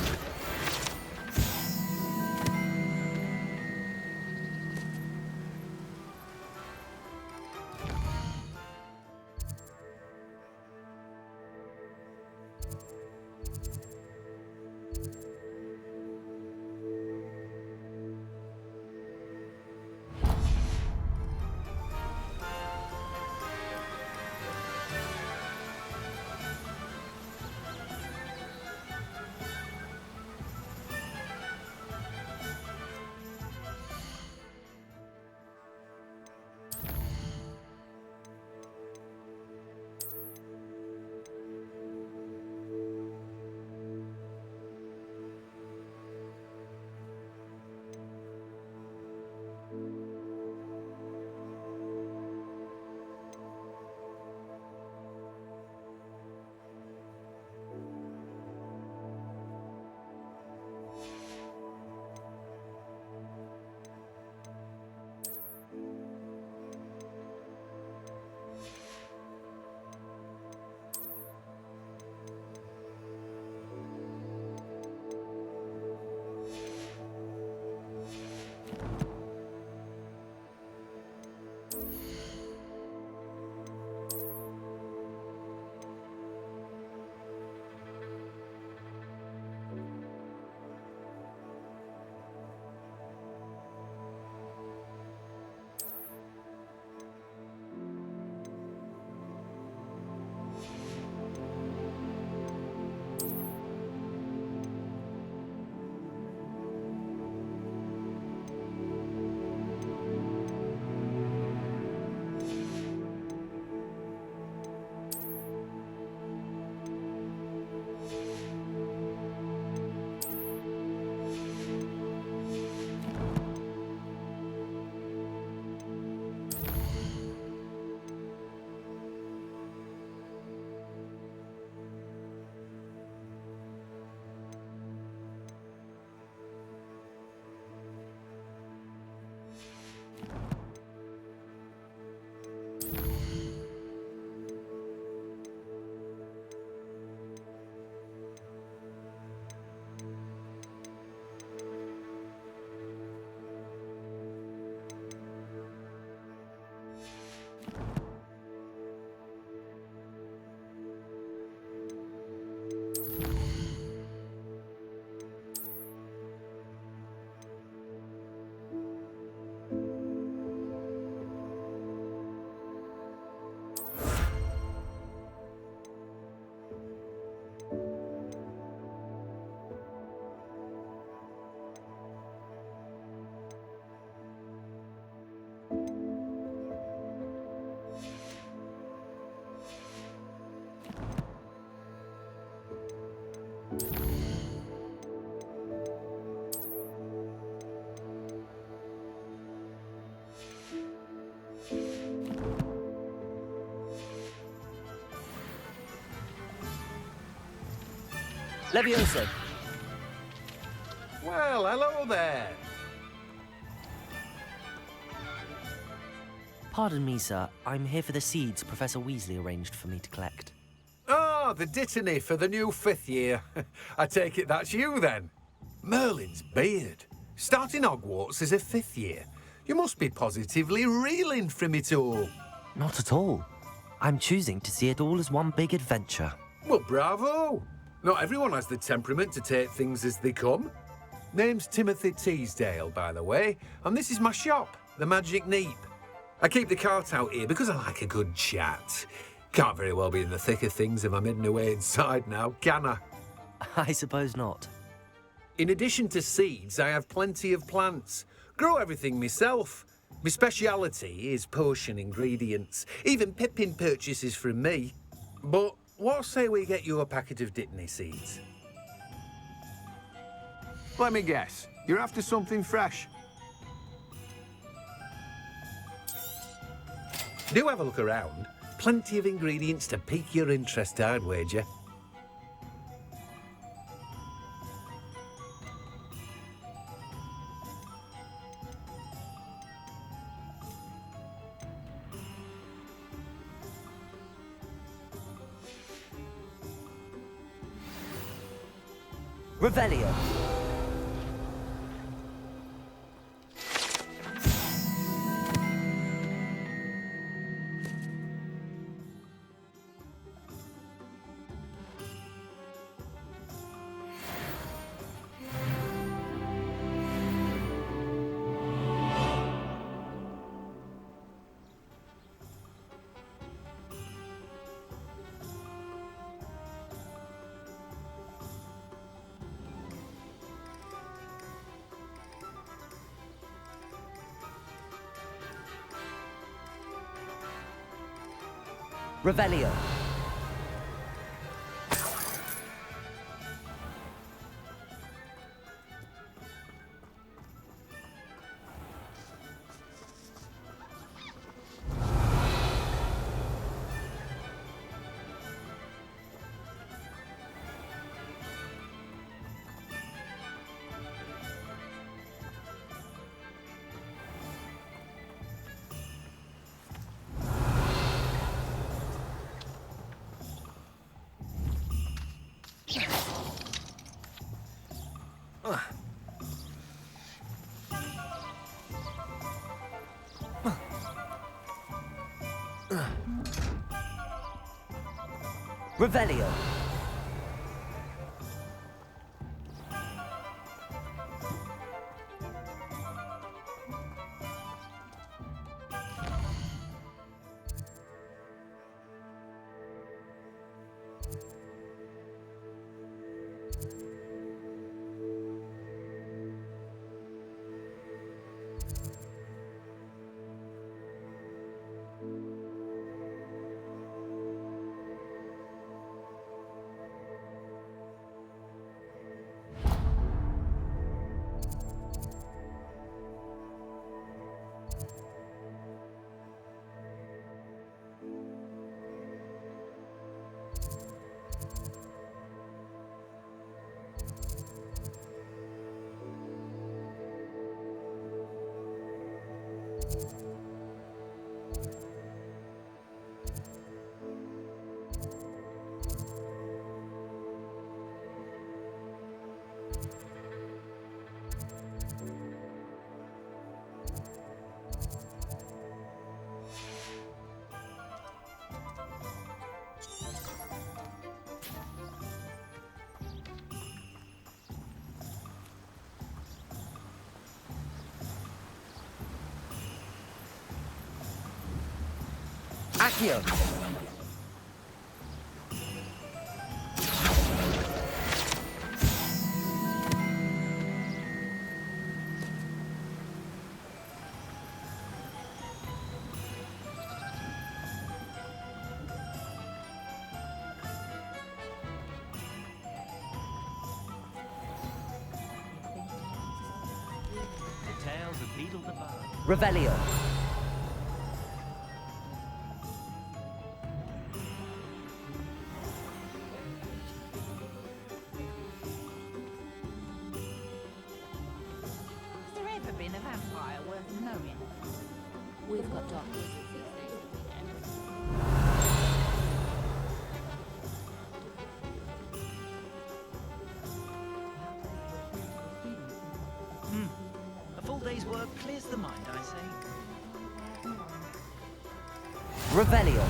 Levioso. Well, hello there. Pardon me, sir. I'm here for the seeds Professor Weasley arranged for me to collect. Ah, the dittany for the new 5th year. I take it that's you, then. Merlin's beard. Starting Hogwarts as a 5th year. You must be positively reeling from it all. Not at all. I'm choosing to see it all as one big adventure. Well, bravo. Not everyone has the temperament to take things as they come. Name's Timothy Teasdale, by the way, and this is my shop, the Magic Neep. I keep the cart out here because I like a good chat. Can't very well be in the thick of things if I'm hidden away inside now, can I? I suppose not. In addition to seeds, I have plenty of plants. Grow everything myself. My speciality is potion ingredients. Even Pippin purchases from me. But what say we get you a packet of Dittany seeds? Let me guess. You're after something fresh. Do have a look around. Plenty of ingredients to pique your interest, I'd wager. Revelio. Revelio. Revelio. Accio. The tales of Beetle the Bard. Revelio. Has there ever been a vampire worth knowing? We've got doctors. A full day's work clears the mind, I say. Revelio.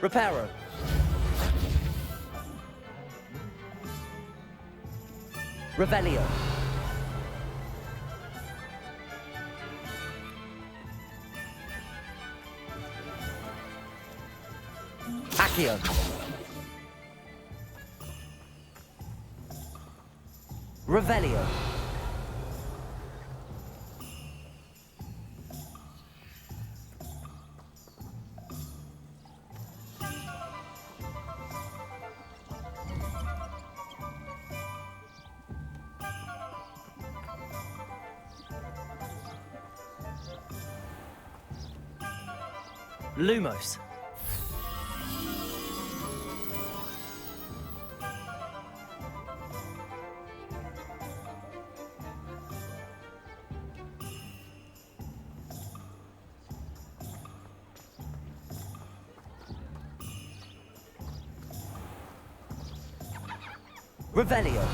Reparo. Revelio. Accio. Revelio. Lumos. Revelio.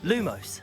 Lumos.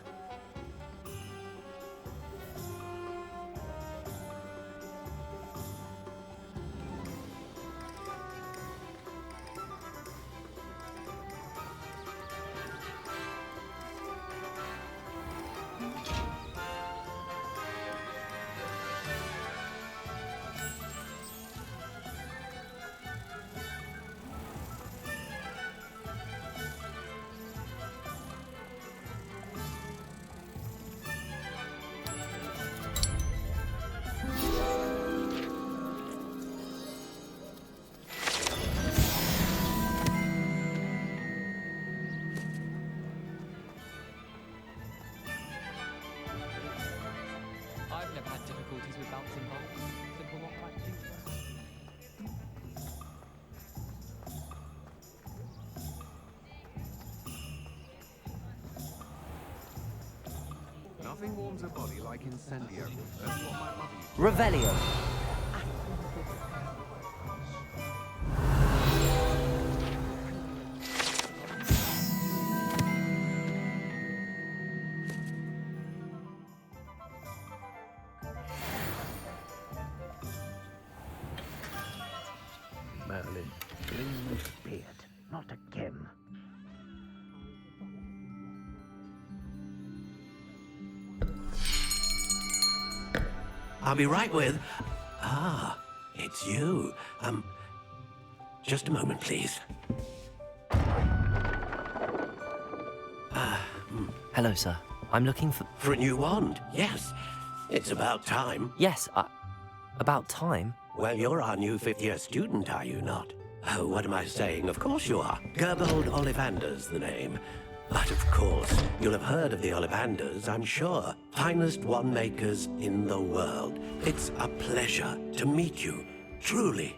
I've never had difficulties with bouncing balls. Simple, not practicing. Nothing warms a body like incendiary. That's what my mother used to Revelio. Merlin, bring me speared, not again. I'll be right with... Ah, it's you. Just a moment, please. Hello, sir. I'm looking for... For a new wand, yes. It's about time. Yes, about time? Well, you're our new fifth-year student, are you not? Oh, what am I saying? Of course you are. Gerbold Ollivander's the name. But of course, you'll have heard of the Ollivanders, I'm sure. Finest wand makers in the world. It's a pleasure to meet you, truly.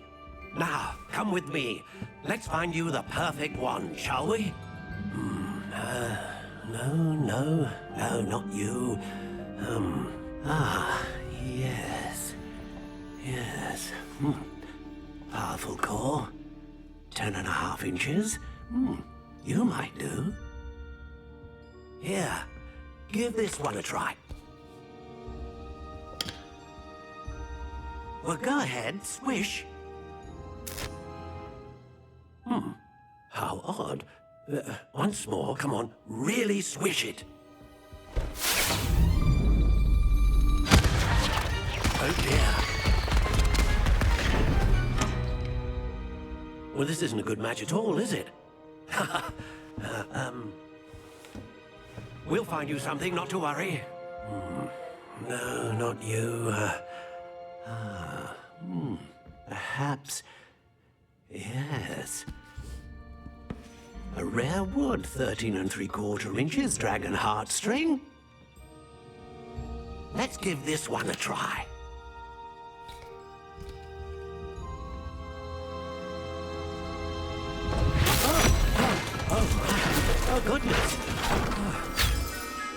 Now, come with me. Let's find you the perfect wand, shall we? No, not you. Yes. Yes. Powerful core. 10.5 inches. You might do. Here, give this one a try. Well, go ahead, swish. How odd. Once more, come on, really swish it. Oh dear. Well, this isn't a good match at all, is it? We'll find you something, not to worry. No, not you. Perhaps... Yes. A rare wood, 13 3/4 inches, dragon heartstring. Let's give this one a try. Oh, goodness.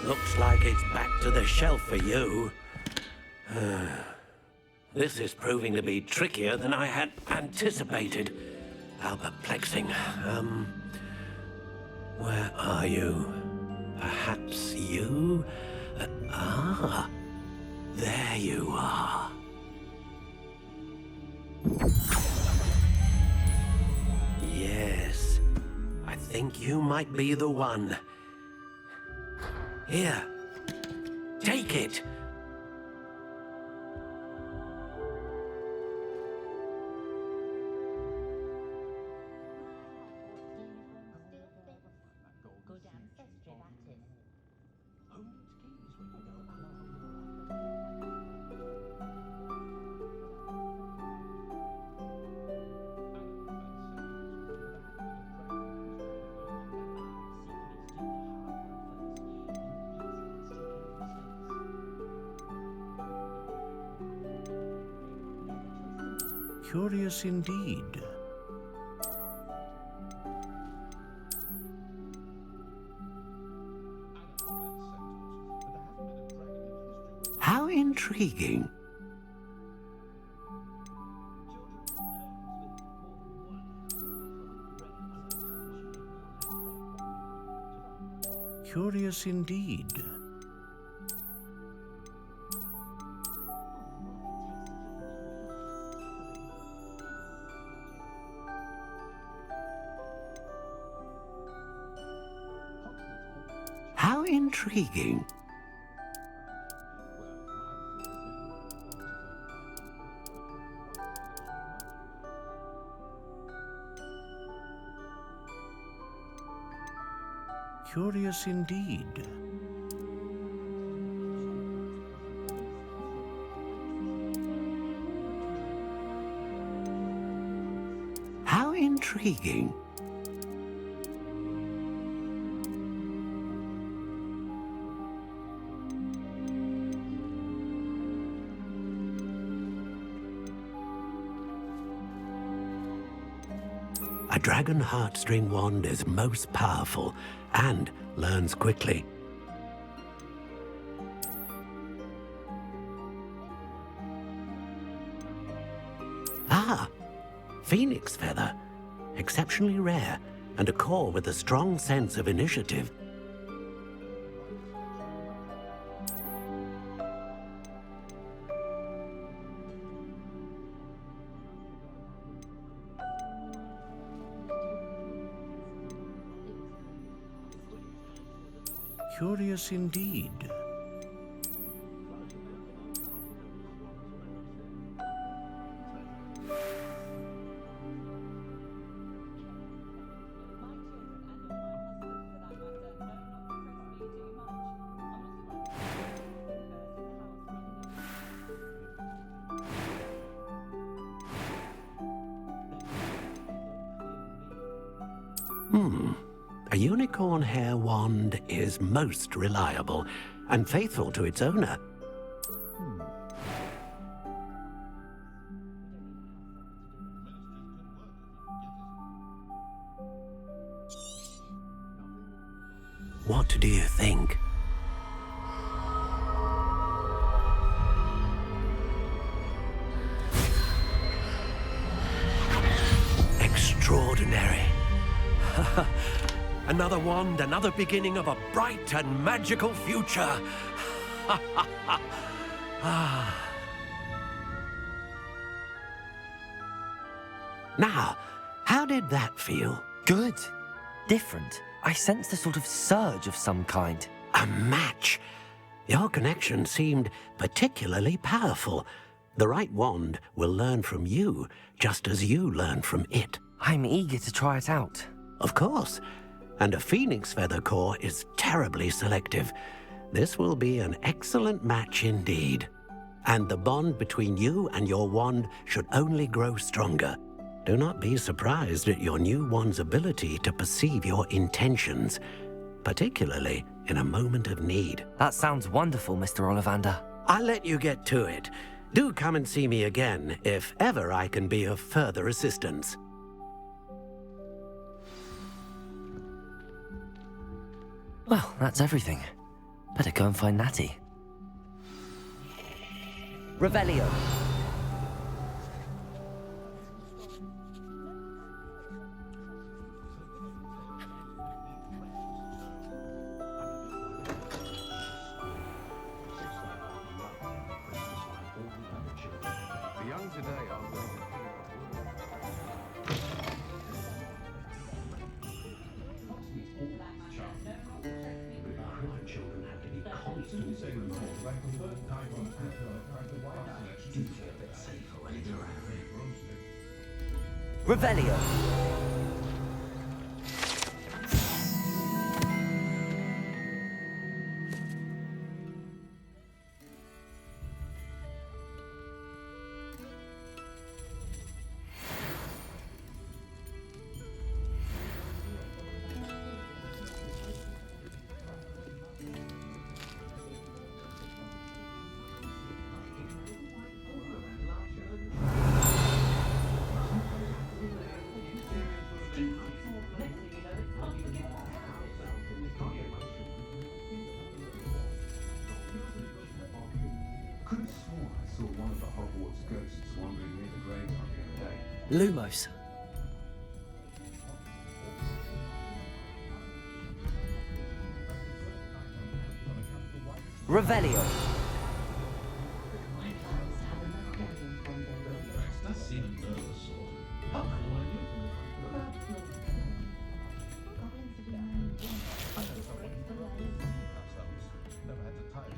Looks like it's back to the shelf for you. This is proving to be trickier than I had anticipated. How perplexing. Where are you? Perhaps you? There you are. Yes, I think you might be the one. Here, take it. Curious indeed. How intriguing. Curious indeed. How intriguing. Curious indeed. How intriguing. A dragon heartstring wand is most powerful and learns quickly. Ah, phoenix feather. Exceptionally rare, and a core with a strong sense of initiative. Curious indeed. A unicorn hair wand is most reliable and faithful to its owner. What do you think? Extraordinary. Another wand, another beginning of a bright and magical future. Now, how did that feel? Good. Different. I sensed a sort of surge of some kind. A match. Your connection seemed particularly powerful. The right wand will learn from you, just as you learn from it. I'm eager to try it out. Of course. And a phoenix feather core is terribly selective. This will be an excellent match indeed. And the bond between you and your wand should only grow stronger. Do not be surprised at your new wand's ability to perceive your intentions, particularly in a moment of need. That sounds wonderful, Mr. Ollivander. I'll let you get to it. Do come and see me again if ever I can be of further assistance. Well, that's everything. Better go and find Natty. Revelio. The young today are Revelio. saw one of the Hogwarts ghosts wandering near the graveyard the other day. Lumos. Revelio. Does seem a nervous sort. How cool are you? Never had the time.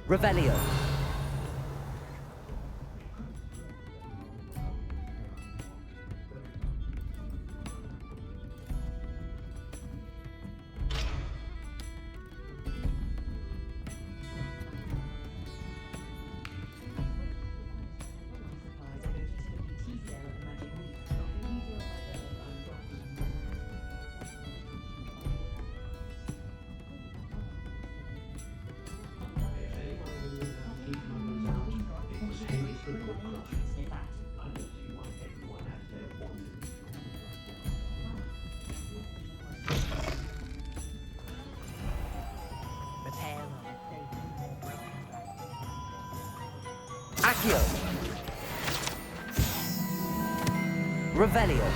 Revelio. Accio. Revelio.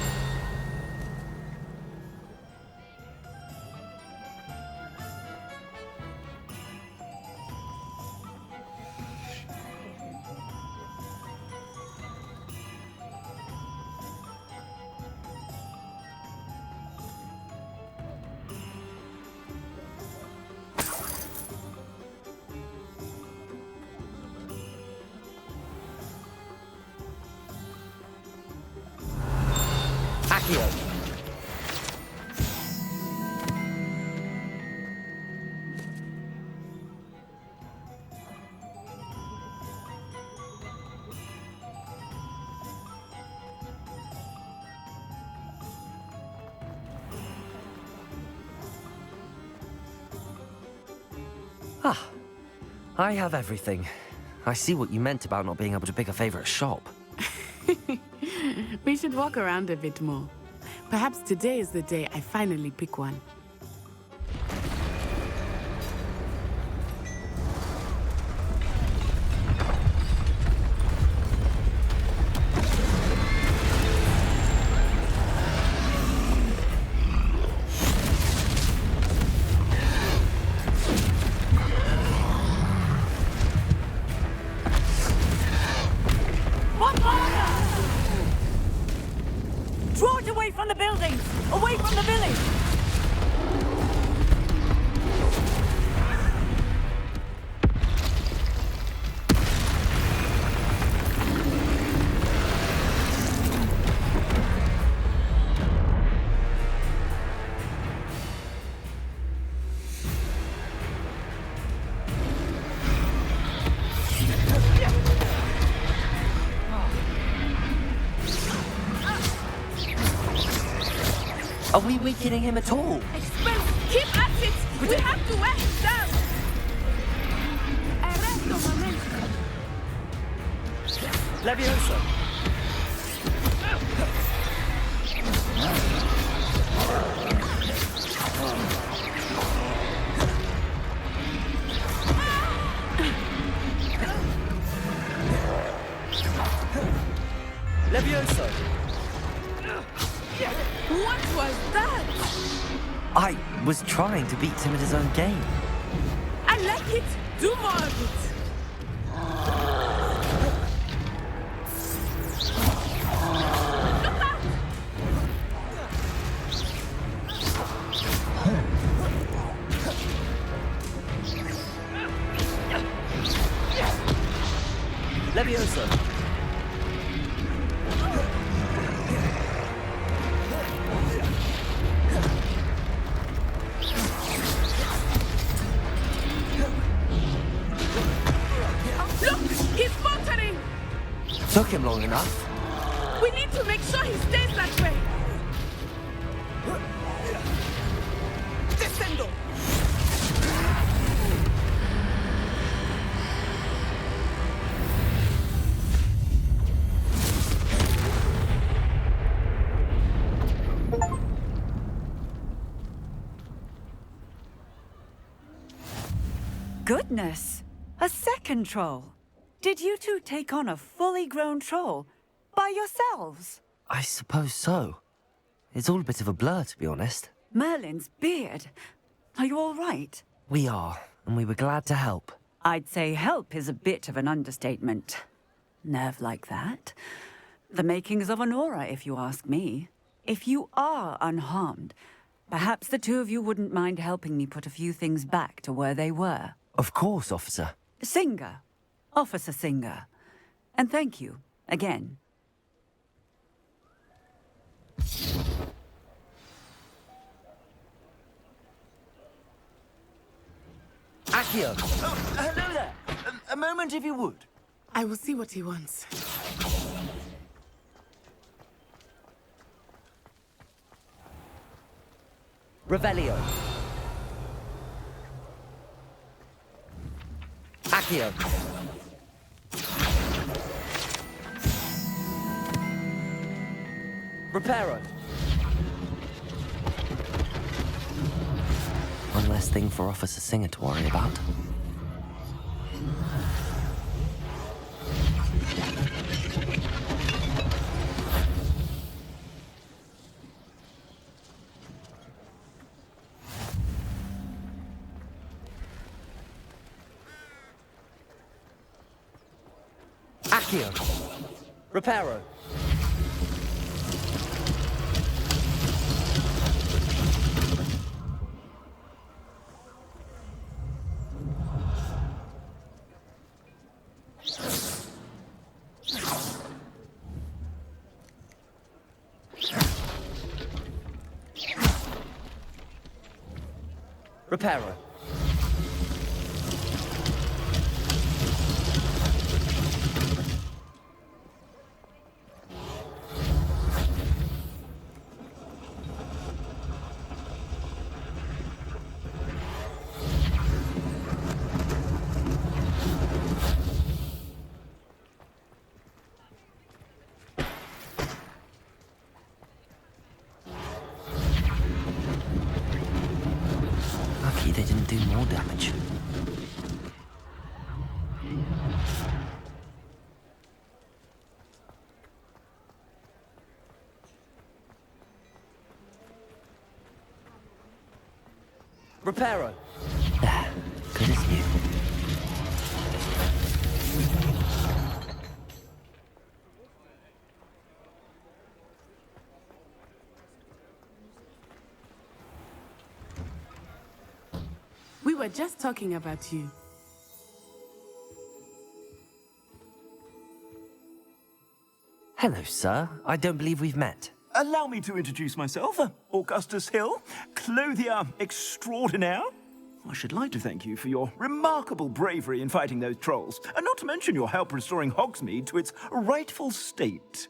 Accio. Ah, I have everything. I see what you meant about not being able to pick a favorite shop. We should walk around a bit more. Perhaps today is the day I finally pick one. Draw it away from the buildings! Away from the village! Are we weakening him at all? Keep at it! We have to wear him down! Arresto momentum! Levioso! Levioso! What was that? I was trying to beat him at his own game. I like it! Do more of it! Levioso! Took him long enough. We need to make sure he stays that way. Descendo. Goodness! A second troll! Did you two take on a fully grown troll by yourselves? I suppose so. It's all a bit of a blur, to be honest. Merlin's beard. Are you all right? We are, and we were glad to help. I'd say help is a bit of an understatement. Nerve like that. The makings of an aura, if you ask me. If you are unharmed, perhaps the two of you wouldn't mind helping me put a few things back to where they were. Of course, officer. Singer. Officer Singer. And thank you, again. Accio! Oh, hello there. A moment, if you would. I will see what he wants. Revelio. Accio. Reparo. One less thing for Officer Singer to worry about. Accio. Reparo. Reparo. Lucky they didn't do more damage. Reparo. Good as new. We were just talking about you. Hello, sir. I don't believe we've met. Allow me to introduce myself, Augustus Hill, clothier extraordinaire. I should like to thank you for your remarkable bravery in fighting those trolls, and not to mention your help restoring Hogsmeade to its rightful state.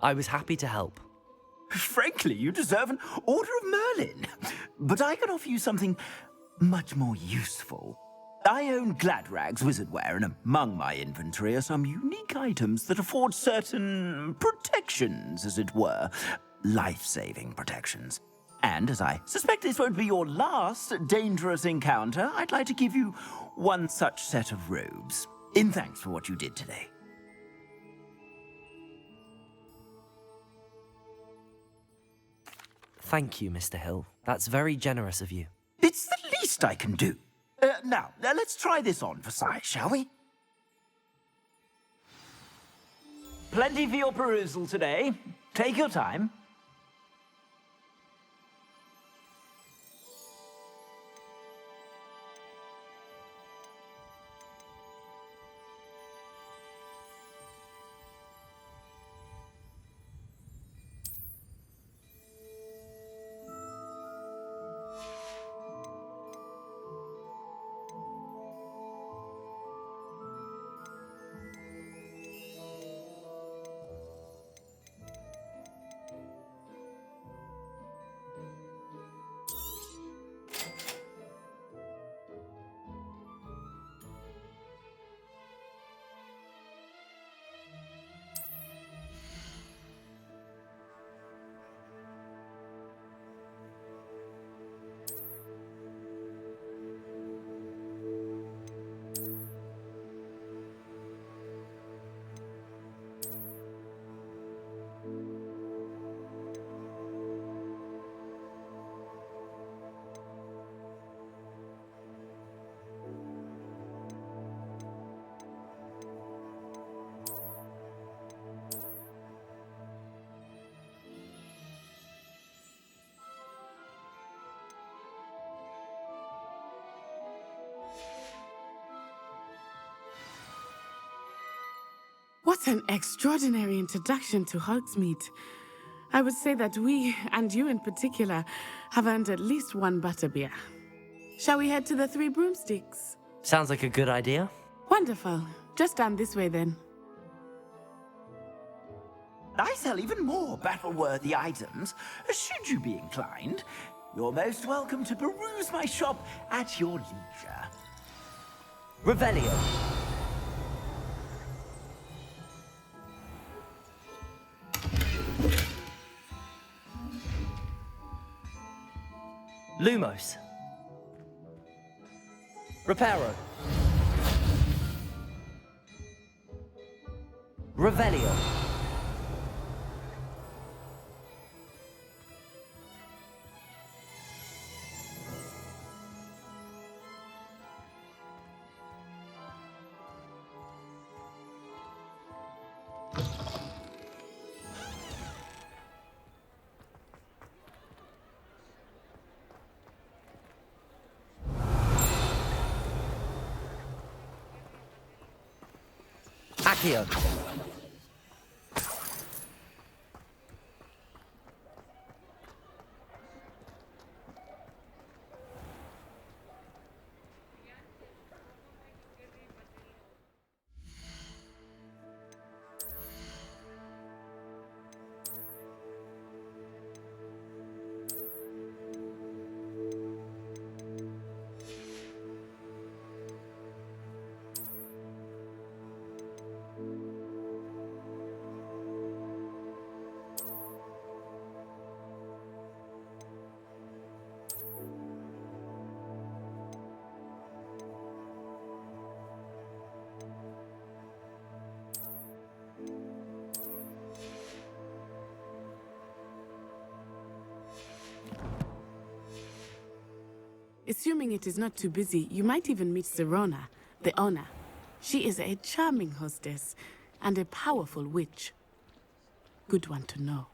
I was happy to help. Frankly, you deserve an Order of Merlin. But I can offer you something much more useful. I own Gladrag's wizardware, and among my inventory are some unique items that afford certain protections, as it were. Life-saving protections. And as I suspect this won't be your last dangerous encounter, I'd like to give you one such set of robes, in thanks for what you did today. Thank you, Mr. Hill. That's very generous of you. It's the least I can do. Now, let's try this on for size, shall we? Plenty for your perusal today. Take your time. an extraordinary introduction to Hogsmeade. I would say that we, and you in particular, have earned at least one butterbeer. Shall we head to the Three Broomsticks? Sounds like a good idea. Wonderful. Just down this way then. I sell even more battle-worthy items. Should you be inclined, you're most welcome to peruse my shop at your leisure. Revelio. Lumos. Reparo. Revelio. Accio. Assuming it is not too busy, you might even meet Serona, the owner. She is a charming hostess and a powerful witch. Good one to know.